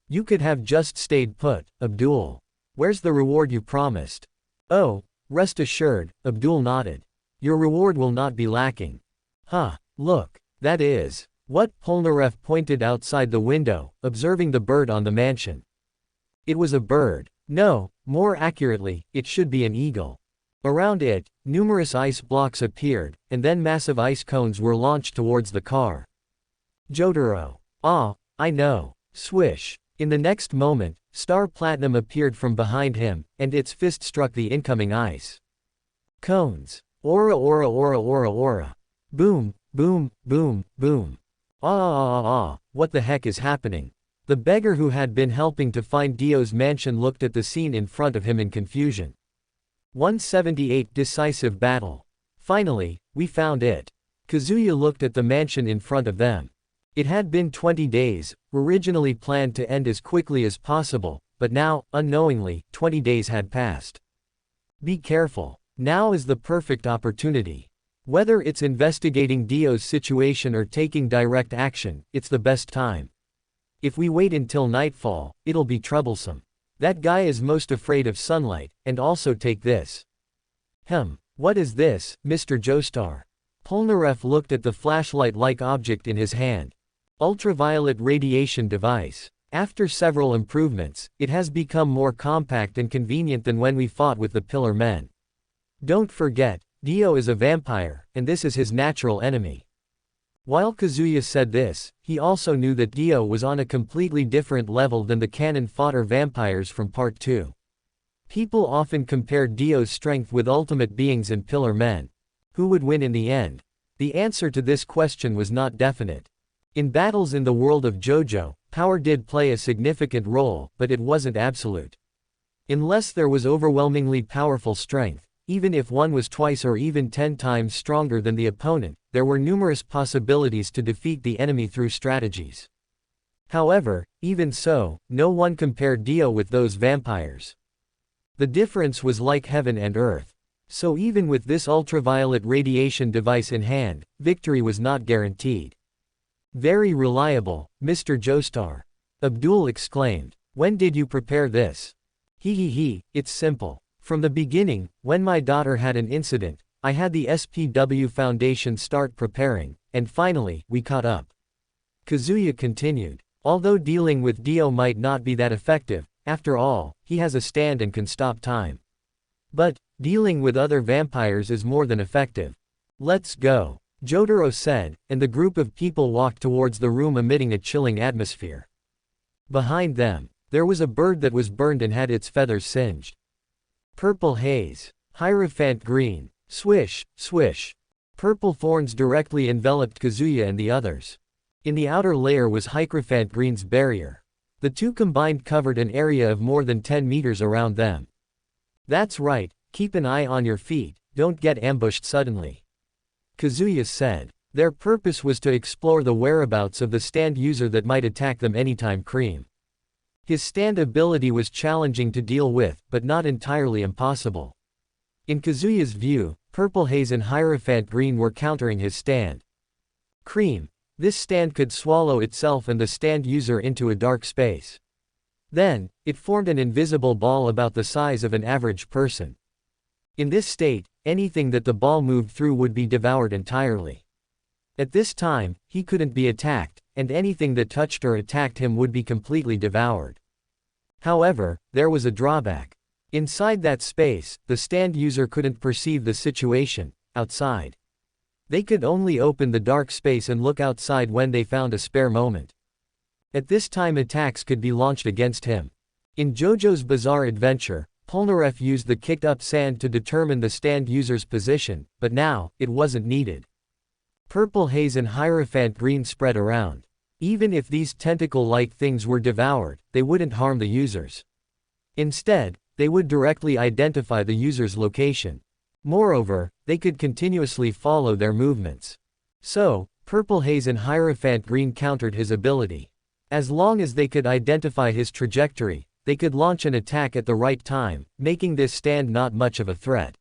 You could have just stayed put, Abdul. Where's the reward you promised? Oh, rest assured, Abdul nodded. Your reward will not be lacking. Huh, look, that is what Polnareff pointed outside the window, observing the bird on the mansion. It was a bird. No, more accurately, it should be an eagle. Around it, numerous ice blocks appeared, and then massive ice cones were launched towards the car. Jotaro. Ah, I know. Swish. In the next moment, Star Platinum appeared from behind him, and its fist struck the incoming ice cones. Aura aura aura aura aura. Boom, boom, boom, boom. What the heck is happening? The beggar who had been helping to find Dio's mansion looked at the scene in front of him in confusion. 178 Decisive battle. Finally, we found it. Kazuya looked at the mansion in front of them. It had been 20 days, originally planned to end as quickly as possible, but now, unknowingly, 20 days had passed. Be careful. Now is the perfect opportunity. Whether it's investigating Dio's situation or taking direct action, it's the best time. If we wait until nightfall, it'll be troublesome. That guy is most afraid of sunlight, and also take this. What is this, Mr. Joestar? Polnareff looked at the flashlight-like object in his hand. Ultraviolet radiation device. After several improvements, it has become more compact and convenient than when we fought with the Pillar Men. Don't forget, Dio is a vampire, and this is his natural enemy. While Kazuya said this, he also knew that Dio was on a completely different level than the cannon fodder vampires from Part 2. People often compared Dio's strength with Ultimate Beings and Pillar Men. Who would win in the end? The answer to this question was not definite. In battles in the world of Jojo, power did play a significant role, but it wasn't absolute. Unless there was overwhelmingly powerful strength, even if one was twice or even 10 times stronger than the opponent, there were numerous possibilities to defeat the enemy through strategies. However, even so, no one compared Dio with those vampires. The difference was like heaven and earth. So even with this ultraviolet radiation device in hand, victory was not guaranteed. Very reliable, Mr. Joestar. Abdul exclaimed. When did you prepare this? It's simple. From the beginning, when my daughter had an incident, I had the SPW Foundation start preparing, and finally, we caught up. Kazuya continued. Although dealing with Dio might not be that effective, after all, he has a stand and can stop time. But, dealing with other vampires is more than effective. Let's go, Jotaro said, and the group of people walked towards the room emitting a chilling atmosphere. Behind them, there was a bird that was burned and had its feathers singed. Purple haze. Hierophant green. Swish, swish. Purple thorns directly enveloped Kazuya and the others. In the outer layer was Hierophant green's barrier. The two combined covered an area of more than 10 meters around them. That's right, keep an eye on your feet, don't get ambushed suddenly. Kazuya said. Their purpose was to explore the whereabouts of the stand user that might attack them anytime. Cream. His stand ability was challenging to deal with, but not entirely impossible. In Kazuya's view, Purple Haze and Hierophant Green were countering his stand. Cream. This stand could swallow itself and the stand user into a dark space. Then, it formed an invisible ball about the size of an average person. In this state, anything that the ball moved through would be devoured entirely. At this time, he couldn't be attacked, and anything that touched or attacked him would be completely devoured. However, there was a drawback. Inside that space, the stand user couldn't perceive the situation outside. They could only open the dark space and look outside when they found a spare moment. At this time attacks could be launched against him. In Jojo's Bizarre Adventure, Polnareff used the kicked-up sand to determine the stand user's position, but now, it wasn't needed. Purple haze and Hierophant green spread around. Even if these tentacle-like things were devoured, they wouldn't harm the users. Instead, they would directly identify the user's location. Moreover, they could continuously follow their movements. So, Purple haze and Hierophant green countered his ability. As long as they could identify his trajectory, they could launch an attack at the right time, making this stand not much of a threat.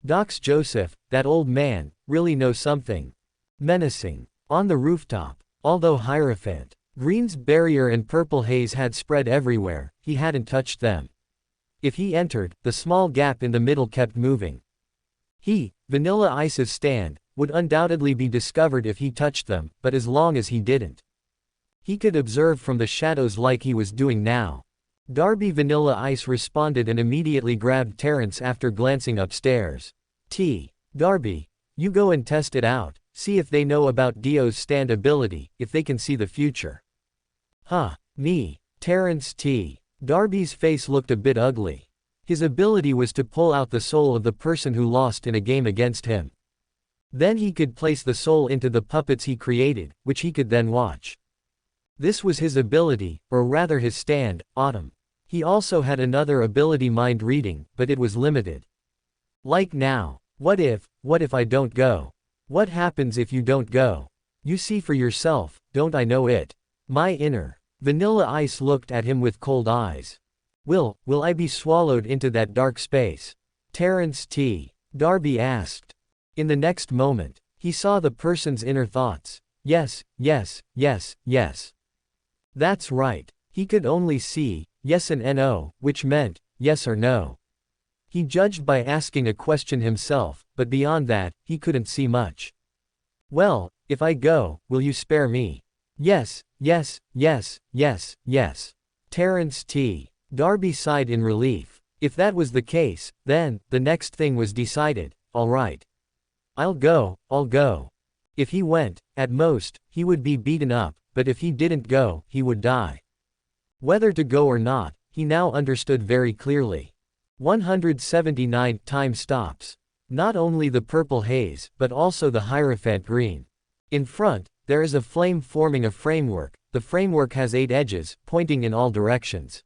Docs Joseph, that old man, really knows something. Menacing. On the rooftop. Although Hierophant Green's barrier and Purple haze had spread everywhere, he hadn't touched them. If he entered, the small gap in the middle kept moving. Vanilla Ice's stand, would undoubtedly be discovered if he touched them, but as long as he didn't. He could observe from the shadows like he was doing now. Darby Vanilla Ice responded and immediately grabbed Terrence after glancing upstairs. Darby, you go and test it out, see if they know about Dio's stand ability, if they can see the future. Huh, me, Terrence Darby's face looked a bit ugly. His ability was to pull out the soul of the person who lost in a game against him. Then he could place the soul into the puppets he created, which he could then watch. This was his ability, or rather his stand, Autumn. He also had another ability, mind reading, but it was limited. Like now, what if I don't go? What happens if you don't go? You see for yourself, don't I know it? My inner. Vanilla Ice looked at him with cold eyes. Will I be swallowed into that dark space? Terrence Darby asked. In the next moment, he saw the person's inner thoughts. Yes. That's right. He could only see yes and no, which meant yes or no. He judged by asking a question himself, but beyond that, he couldn't see much. Well, if I go, will you spare me? Yes. Terrence Darby sighed in relief. If that was the case, then, the next thing was decided. All right. I'll go. If he went, at most, he would be beaten up, but if he didn't go, he would die. Whether to go or not, he now understood very clearly. 179 time stops. Not only the purple haze, but also the Hierophant green. In front, there is a flame forming a framework. The framework has 8 edges, pointing in all directions.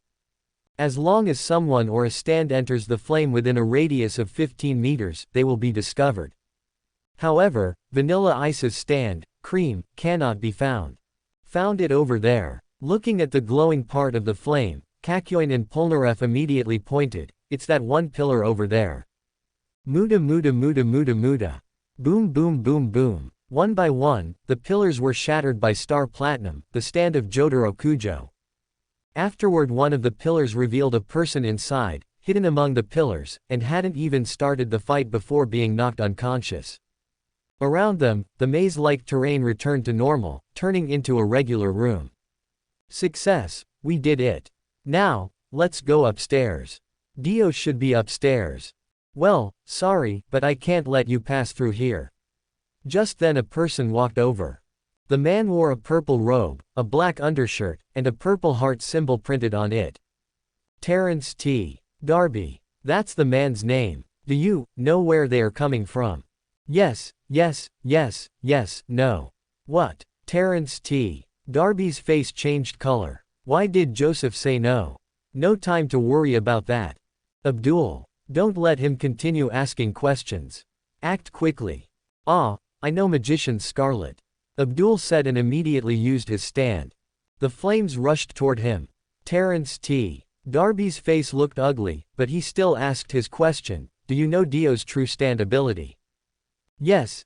As long as someone or a stand enters the flame within a radius of 15 meters, they will be discovered. However, Vanilla Ice's stand, Cream, cannot be found. Found it over there. Looking at the glowing part of the flame, Kakyoin and Polnareff immediately pointed. It's that one pillar over there. Muda. Boom. One by one, the pillars were shattered by Star Platinum, the stand of Jotaro Kujo. Afterward, one of the pillars revealed a person inside, hidden among the pillars, and hadn't even started the fight before being knocked unconscious. Around them, the maze-like terrain returned to normal, turning into a regular room. Success, we did it. Now, let's go upstairs. Dio should be upstairs. Well, sorry, but I can't let you pass through here. Just then a person walked over. The man wore a purple robe, a black undershirt, and a purple heart symbol printed on it. Terrence Darby. That's the man's name. Do you know where they are coming from? Yes, no. What? Terrence Darby's face changed color. Why did Joseph say no? No time to worry about that. Abdul, don't let him continue asking questions. Act quickly. I know Magician Scarlet. Abdul said and immediately used his stand. The flames rushed toward him. Terrence Darby's face looked ugly, but he still asked his question. Do you know Dio's true stand ability? Yes.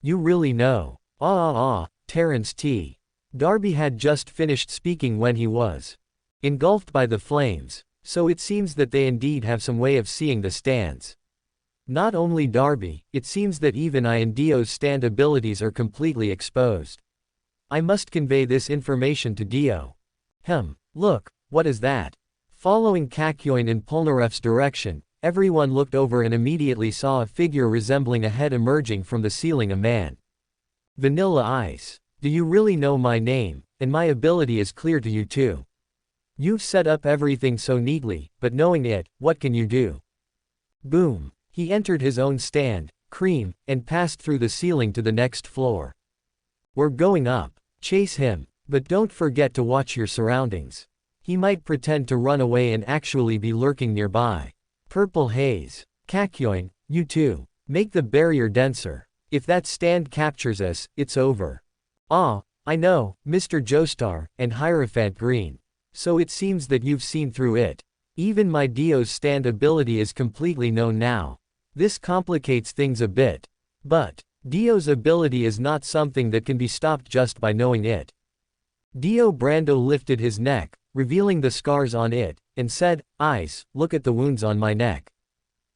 You really know. Terrence Darby had just finished speaking when he was engulfed by the flames, so it seems that they indeed have some way of seeing the stands. Not only Darby, it seems that even I and Dio's stand abilities are completely exposed. I must convey this information to Dio. Look, what is that? Following Kakyoin and Polnareff's direction, everyone looked over and immediately saw a figure resembling a head emerging from the ceiling. A man. Vanilla Ice. Do you really know my name, and my ability is clear to you too? You've set up everything so neatly, but knowing it, what can you do? Boom. He entered his own stand, Cream, and passed through the ceiling to the next floor. We're going up. Chase him, but don't forget to watch your surroundings. He might pretend to run away and actually be lurking nearby. Purple haze. Kakyoin, you too. Make the barrier denser. If that stand captures us, it's over. I know, Mr. Joestar, and Hierophant Green. So it seems that you've seen through it. Even my Dio's stand ability is completely known now. This complicates things a bit. But Dio's ability is not something that can be stopped just by knowing it. Dio Brando lifted his neck, revealing the scars on it, and said, Ice, look at the wounds on my neck.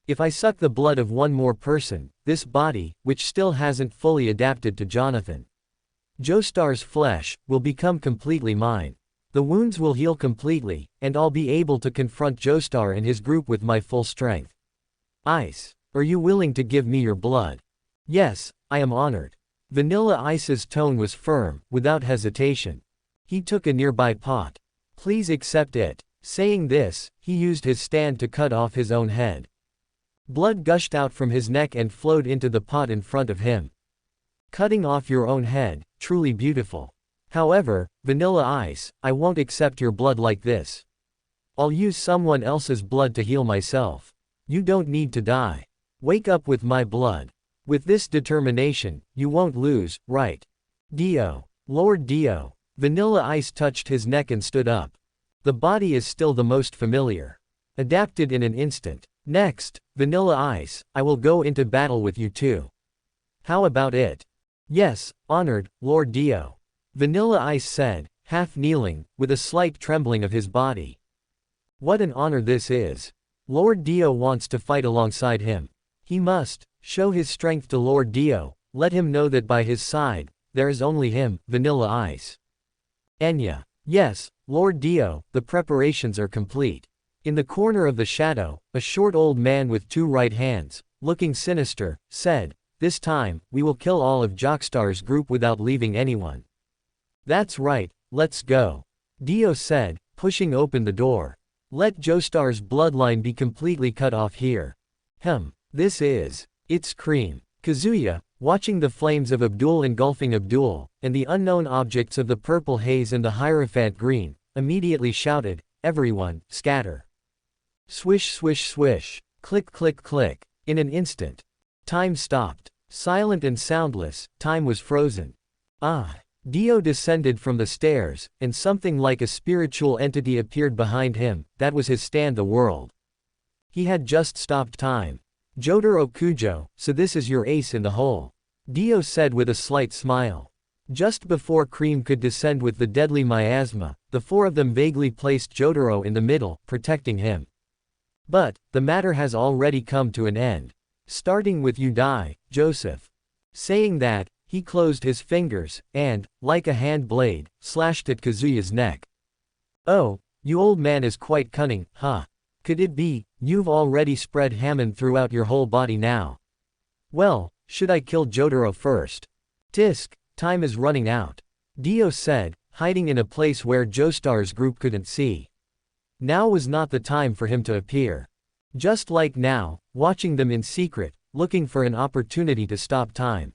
If I suck the blood of one more person, this body, which still hasn't fully adapted to Jonathan Joestar's flesh, will become completely mine. The wounds will heal completely, and I'll be able to confront Joestar and his group with my full strength. Ice, are you willing to give me your blood? Yes, I am honored. Vanilla Ice's tone was firm, without hesitation. He took a nearby pot. Please accept it. Saying this, he used his stand to cut off his own head. Blood gushed out from his neck and flowed into the pot in front of him. Cutting off your own head, truly beautiful. However, Vanilla Ice, I won't accept your blood like this. I'll use someone else's blood to heal myself. You don't need to die. Wake up with my blood. With this determination, you won't lose, right? Dio. Lord Dio. Vanilla Ice touched his neck and stood up. The body is still the most familiar. Adapted in an instant. Next, Vanilla Ice, I will go into battle with you too. How about it? Yes, honored, Lord Dio. Vanilla Ice said, half kneeling, with a slight trembling of his body. What an honor this is. Lord Dio wants to fight alongside him. He must show his strength to Lord Dio, let him know that by his side, there is only him, Vanilla Ice. Enya. Yes, Lord Dio, the preparations are complete. In the corner of the shadow, a short old man with two right hands, looking sinister, said, this time, we will kill all of Joestar's group without leaving anyone. That's right, let's go. Dio said, pushing open the door. Let Joestar's bloodline be completely cut off here. It's Cream. Kazuya, watching the flames of Abdul engulfing Abdul, and the unknown objects of the purple haze and the Hierophant green, immediately shouted, everyone, scatter. Swish swish swish. Click click click. In an instant. Time stopped. Silent and soundless, time was frozen. Dio descended from the stairs, and something like a spiritual entity appeared behind him, that was his stand the world. He had just stopped time. Jotaro Kujo, so this is your ace in the hole. Dio said with a slight smile. Just before Cream could descend with the deadly miasma, the four of them vaguely placed Jotaro in the middle, protecting him. But, the matter has already come to an end. Starting with you die, Joseph. Saying that, he closed his fingers, and, like a hand blade, slashed at Kazuya's neck. Oh, you old man is quite cunning, huh? Could it be, you've already spread Hammond throughout your whole body now? Well, should I kill Jotaro first? Tisk, time is running out. Dio said, hiding in a place where Joestar's group couldn't see. Now was not the time for him to appear. Just like now, watching them in secret, looking for an opportunity to stop time.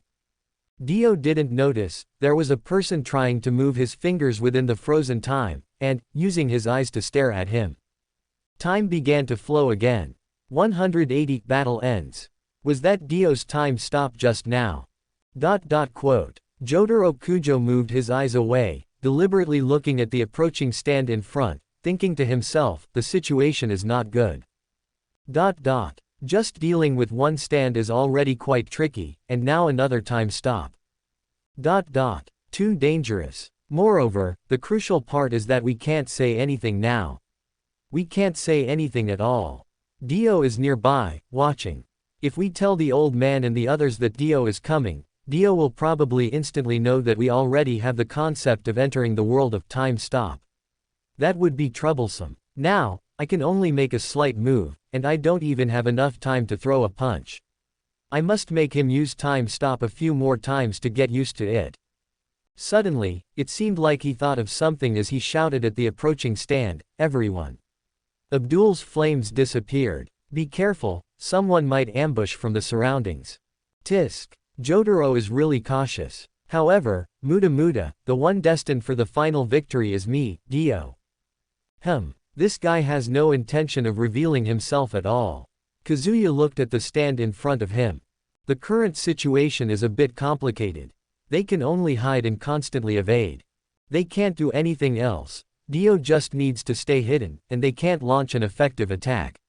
Dio didn't notice, there was a person trying to move his fingers within the frozen time, and, using his eyes to stare at him. Time began to flow again. 180 battle ends. Was that Dio's time stop just now? Quote. Jotaro Kujo moved his eyes away, deliberately looking at the approaching stand in front, thinking to himself, the situation is not good. Just dealing with one stand is already quite tricky, and now another time stop. Too dangerous. Moreover, the crucial part is that we can't say anything now. We can't say anything at all. Dio is nearby, watching. If we tell the old man and the others that Dio is coming, Dio will probably instantly know that we already have the concept of entering the world of time stop. That would be troublesome. Now, I can only make a slight move, and I don't even have enough time to throw a punch. I must make him use time stop a few more times to get used to it. Suddenly, it seemed like he thought of something as he shouted at the approaching stand, everyone. Abdul's flames disappeared. Be careful, someone might ambush from the surroundings. Tisk. Jotaro is really cautious. However, Muda, the one destined for the final victory is me, Dio. This guy has no intention of revealing himself at all. Kazuya looked at the stand in front of him. The current situation is a bit complicated. They can only hide and constantly evade. They can't do anything else. Dio just needs to stay hidden, and they can't launch an effective attack.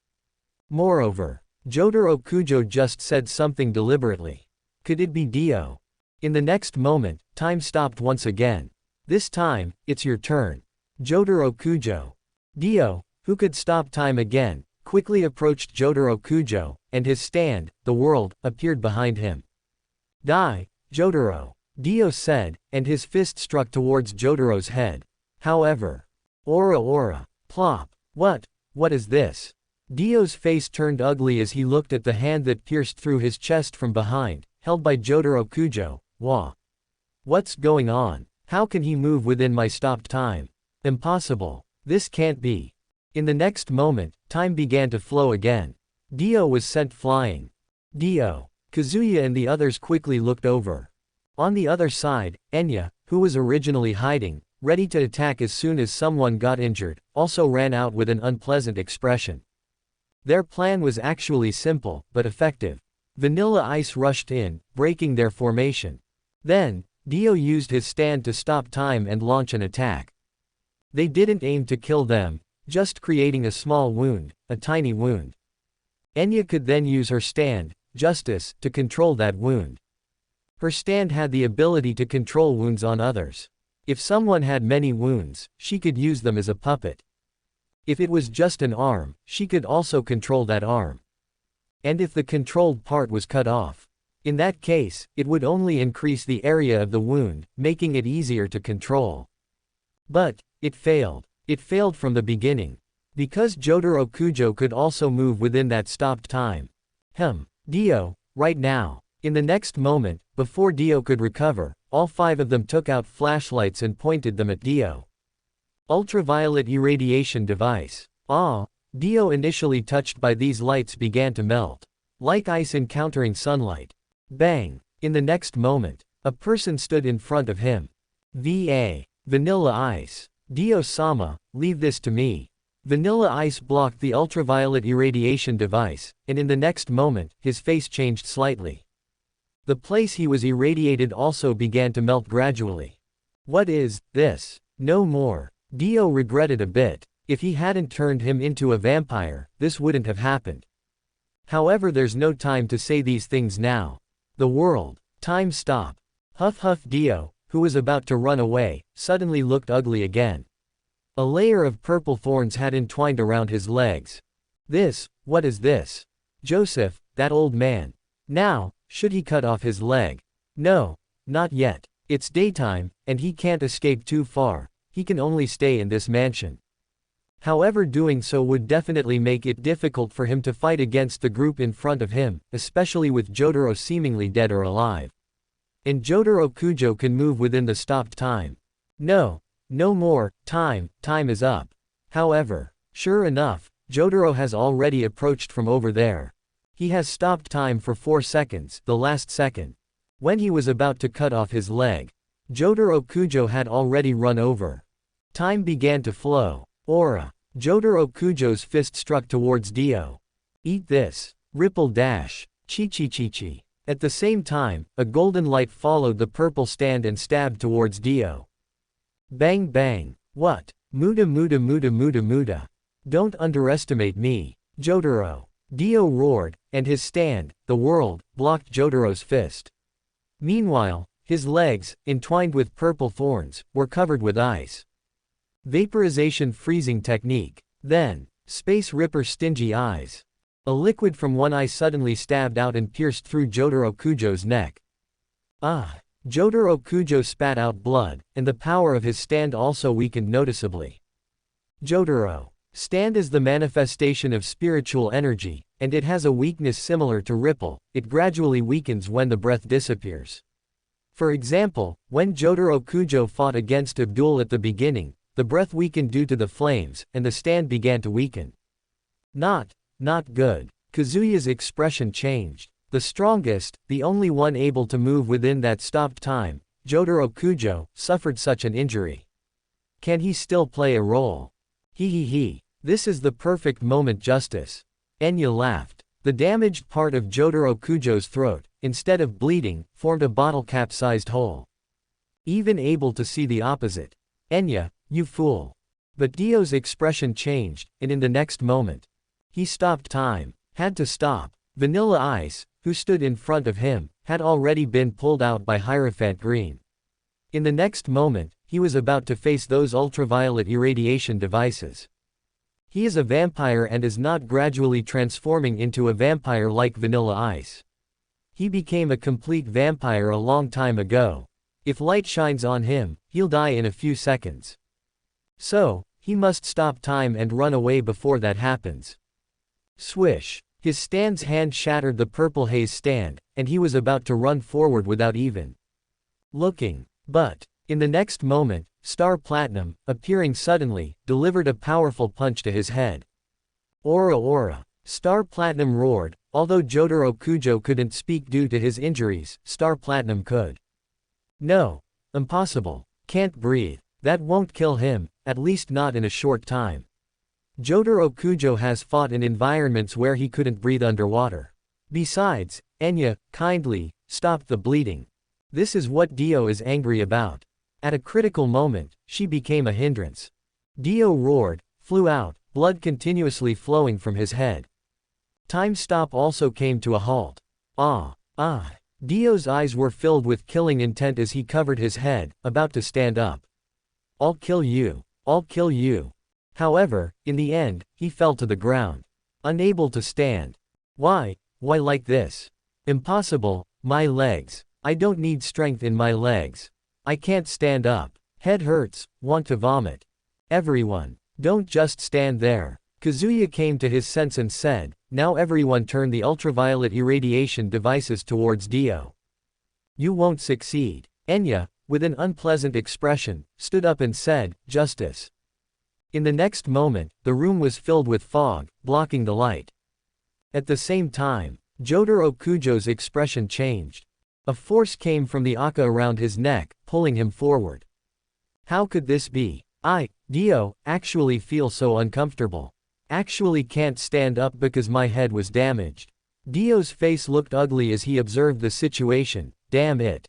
Moreover, Jotaro Kujo just said something deliberately. Could it be Dio? In the next moment, time stopped once again. This time, it's your turn. Jotaro Kujo. Dio, who could stop time again, quickly approached Jotaro Kujo, and his stand, the world, appeared behind him. Die, Jotaro, Dio said, and his fist struck towards Jotaro's head. However, Aura, plop. What is this? Dio's face turned ugly as he looked at the hand that pierced through his chest from behind, held by Jotaro Kujo. What's going on? How can he move within my stopped time? Impossible. This can't be. In the next moment, time began to flow again. Dio was sent flying. Dio, Kazuya and the others quickly looked over. On the other side, Enya, who was originally hiding, ready to attack as soon as someone got injured, also ran out with an unpleasant expression. Their plan was actually simple, but effective. Vanilla Ice rushed in, breaking their formation. Then, Dio used his stand to stop time and launch an attack. They didn't aim to kill them, just creating a small wound, a tiny wound. Enya could then use her stand, Justice, to control that wound. Her stand had the ability to control wounds on others. If someone had many wounds, she could use them as a puppet. If it was just an arm, she could also control that arm. And if the controlled part was cut off, in that case, it would only increase the area of the wound, making it easier to control. But, it failed. It failed from the beginning. Because Jotaro Kujo could also move within that stopped time. Dio, right now. In the next moment, before Dio could recover, all 5 of them took out flashlights and pointed them at Dio. Ultraviolet irradiation device. Dio, initially touched by these lights, began to melt. Like ice encountering sunlight. Bang! In the next moment, a person stood in front of him. Vanilla Ice. Dio-sama, leave this to me. Vanilla Ice blocked the ultraviolet irradiation device, and in the next moment, his face changed slightly. The place he was irradiated also began to melt gradually. What is this? No more. Dio regretted a bit. If he hadn't turned him into a vampire, this wouldn't have happened. However, there's no time to say these things now. The world. Time stop. Huff Dio, who was about to run away, suddenly looked ugly again. A layer of purple thorns had entwined around his legs. What is this? Joseph, that old man. Now, should he cut off his leg? No, not yet. It's daytime, and he can't escape too far. He can only stay in this mansion. However, doing so would definitely make it difficult for him to fight against the group in front of him, especially with Jotaro seemingly dead or alive. And Jotaro Kujo can move within the stopped time. No more, time is up. However, sure enough, Jotaro has already approached from over there. He has stopped time for 4 seconds, the last second. When he was about to cut off his leg, Jotaro Kujo had already run over. Time began to flow. Aura. Jotaro Kujo's fist struck towards Dio. Eat this. Ripple dash. Chi. At the same time, a golden light followed the purple stand and stabbed towards Dio. Bang bang. What? Muda. Don't underestimate me, Jotaro. Dio roared, and his stand, the world, blocked Jotaro's fist. Meanwhile, his legs, entwined with purple thorns, were covered with ice. Vaporization freezing technique. Then, Space Ripper stingy eyes. A liquid from one eye suddenly stabbed out and pierced through Jotaro Kujo's neck. Jotaro Kujo spat out blood, and the power of his stand also weakened noticeably. Jotaro. Stand is the manifestation of spiritual energy, and it has a weakness similar to ripple. It gradually weakens when the breath disappears. For example, when Jotaro Kujo fought against Abdul at the beginning, the breath weakened due to the flames, and the stand began to weaken. Not good. Kazuya's expression changed. The strongest, the only one able to move within that stopped time, Jotaro Kujo, suffered such an injury. Can he still play a role? This is the perfect moment, Justice. Enya laughed. The damaged part of Jotaro Kujo's throat, instead of bleeding, formed a bottle cap-sized hole. Even able to see the opposite. Enya, you fool. But Dio's expression changed, and in the next moment, he stopped time. Had to stop. Vanilla Ice, who stood in front of him, had already been pulled out by Hierophant Green. In the next moment, he was about to face those ultraviolet irradiation devices. He is a vampire and is not gradually transforming into a vampire like Vanilla Ice. He became a complete vampire a long time ago. If light shines on him, he'll die in a few seconds. So, he must stop time and run away before that happens. Swish. His stand's hand shattered the purple haze stand, and he was about to run forward without even looking. But, in the next moment, Star Platinum, appearing suddenly, delivered a powerful punch to his head. Aura aura. Star Platinum roared. Although Jotaro Kujo couldn't speak due to his injuries, Star Platinum could. No. Impossible. Can't breathe. That won't kill him, at least not in a short time. Jotaro Kujo has fought in environments where he couldn't breathe underwater. Besides, Emiya, kindly, stop the bleeding. This is what Dio is angry about. At a critical moment, she became a hindrance. Dio roared, flew out, blood continuously flowing from his head. Time stop also came to a halt. Dio's eyes were filled with killing intent as he covered his head, about to stand up. I'll kill you. I'll kill you. However, in the end, he fell to the ground. Unable to stand. Why like this? Impossible, my legs. I don't need strength in my legs. I can't stand up. Head hurts, want to vomit. Everyone, don't just stand there. Kazuya came to his sense and said, now everyone turn the ultraviolet irradiation devices towards Dio. You won't succeed. Emiya, with an unpleasant expression, stood up and said, justice. In the next moment, the room was filled with fog, blocking the light. At the same time, Jotaro Kujo's expression changed. A force came from the aka around his neck, pulling him forward. How could this be? Dio, actually feel so uncomfortable. Actually can't stand up because my head was damaged. Dio's face looked ugly as he observed the situation. Damn it.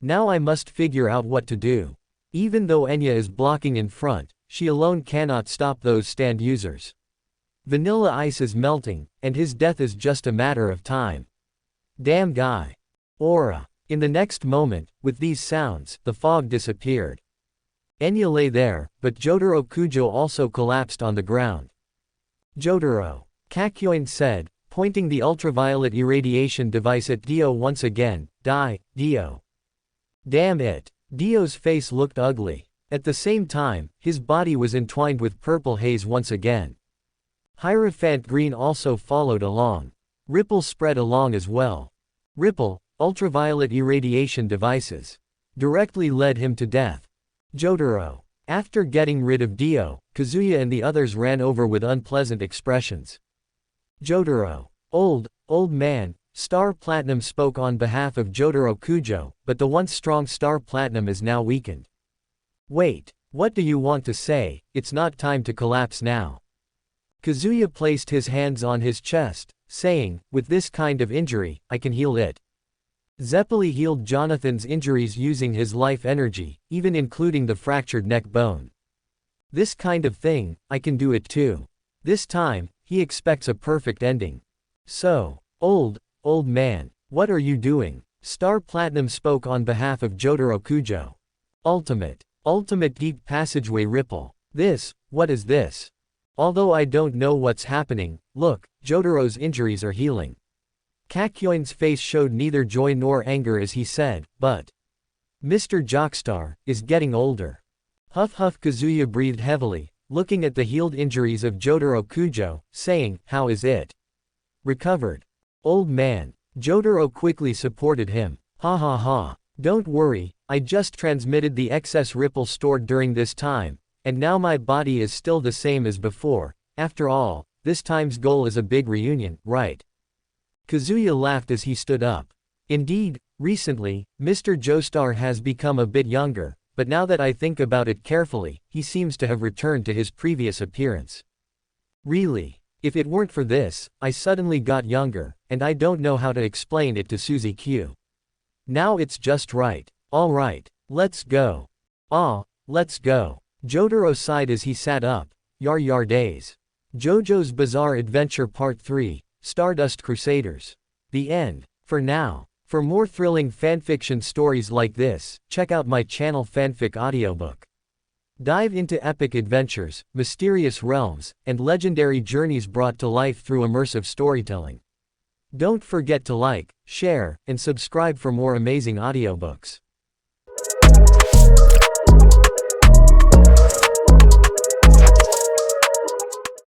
Now I must figure out what to do. Even though Emiya is blocking in front, she alone cannot stop those stand users. Vanilla Ice is melting, and his death is just a matter of time. Damn guy. Aura. In the next moment, with these sounds, the fog disappeared. Emiya lay there, but Jotaro Kujo also collapsed on the ground. Jotaro. Kakyoin said, pointing the ultraviolet irradiation device at Dio once again, die, Dio. Damn it. Dio's face looked ugly. At the same time, his body was entwined with purple haze once again. Hierophant Green also followed along. Ripple spread along as well. Ripple, ultraviolet irradiation devices. Directly led him to death. Jotaro. After getting rid of Dio, Kazuya and the others ran over with unpleasant expressions. Jotaro. Old man, Star Platinum spoke on behalf of Jotaro Kujo, but the once strong Star Platinum is now weakened. Wait, what do you want to say? It's not time to collapse now. Kazuya placed his hands on his chest, saying, with this kind of injury, I can heal it. Zeppeli healed Jonathan's injuries using his life energy, even including the fractured neck bone. This kind of thing, I can do it too. This time, he expects a perfect ending. So, old man, what are you doing? Star Platinum spoke on behalf of Jotaro Kujo. Ultimate deep passageway ripple. What is this? Although I don't know what's happening, look, Jotaro's injuries are healing. Kakyoin's face showed neither joy nor anger as he said, but Mr. Jockstar is getting older. Huff Kazuya breathed heavily, looking at the healed injuries of Jotaro Kujo, saying, how is it? Recovered. Old man. Jotaro quickly supported him. Ha. Don't worry, I just transmitted the excess ripple stored during this time, and now my body is still the same as before. After all, this time's goal is a big reunion, right? Kazuya laughed as he stood up. Indeed, recently, Mr. Joestar has become a bit younger, but now that I think about it carefully, he seems to have returned to his previous appearance. Really? If it weren't for this, I suddenly got younger, and I don't know how to explain it to Suzy Q. Now it's just right. Alright, let's go. Let's go. Jotaro sighed as he sat up. Yar days. JoJo's Bizarre Adventure Part 3, Stardust Crusaders. The end. For now. For more thrilling fanfiction stories like this, check out my channel Fanfic Audiobook. Dive into epic adventures, mysterious realms, and legendary journeys brought to life through immersive storytelling. Don't forget to like, share, and subscribe for more amazing audiobooks.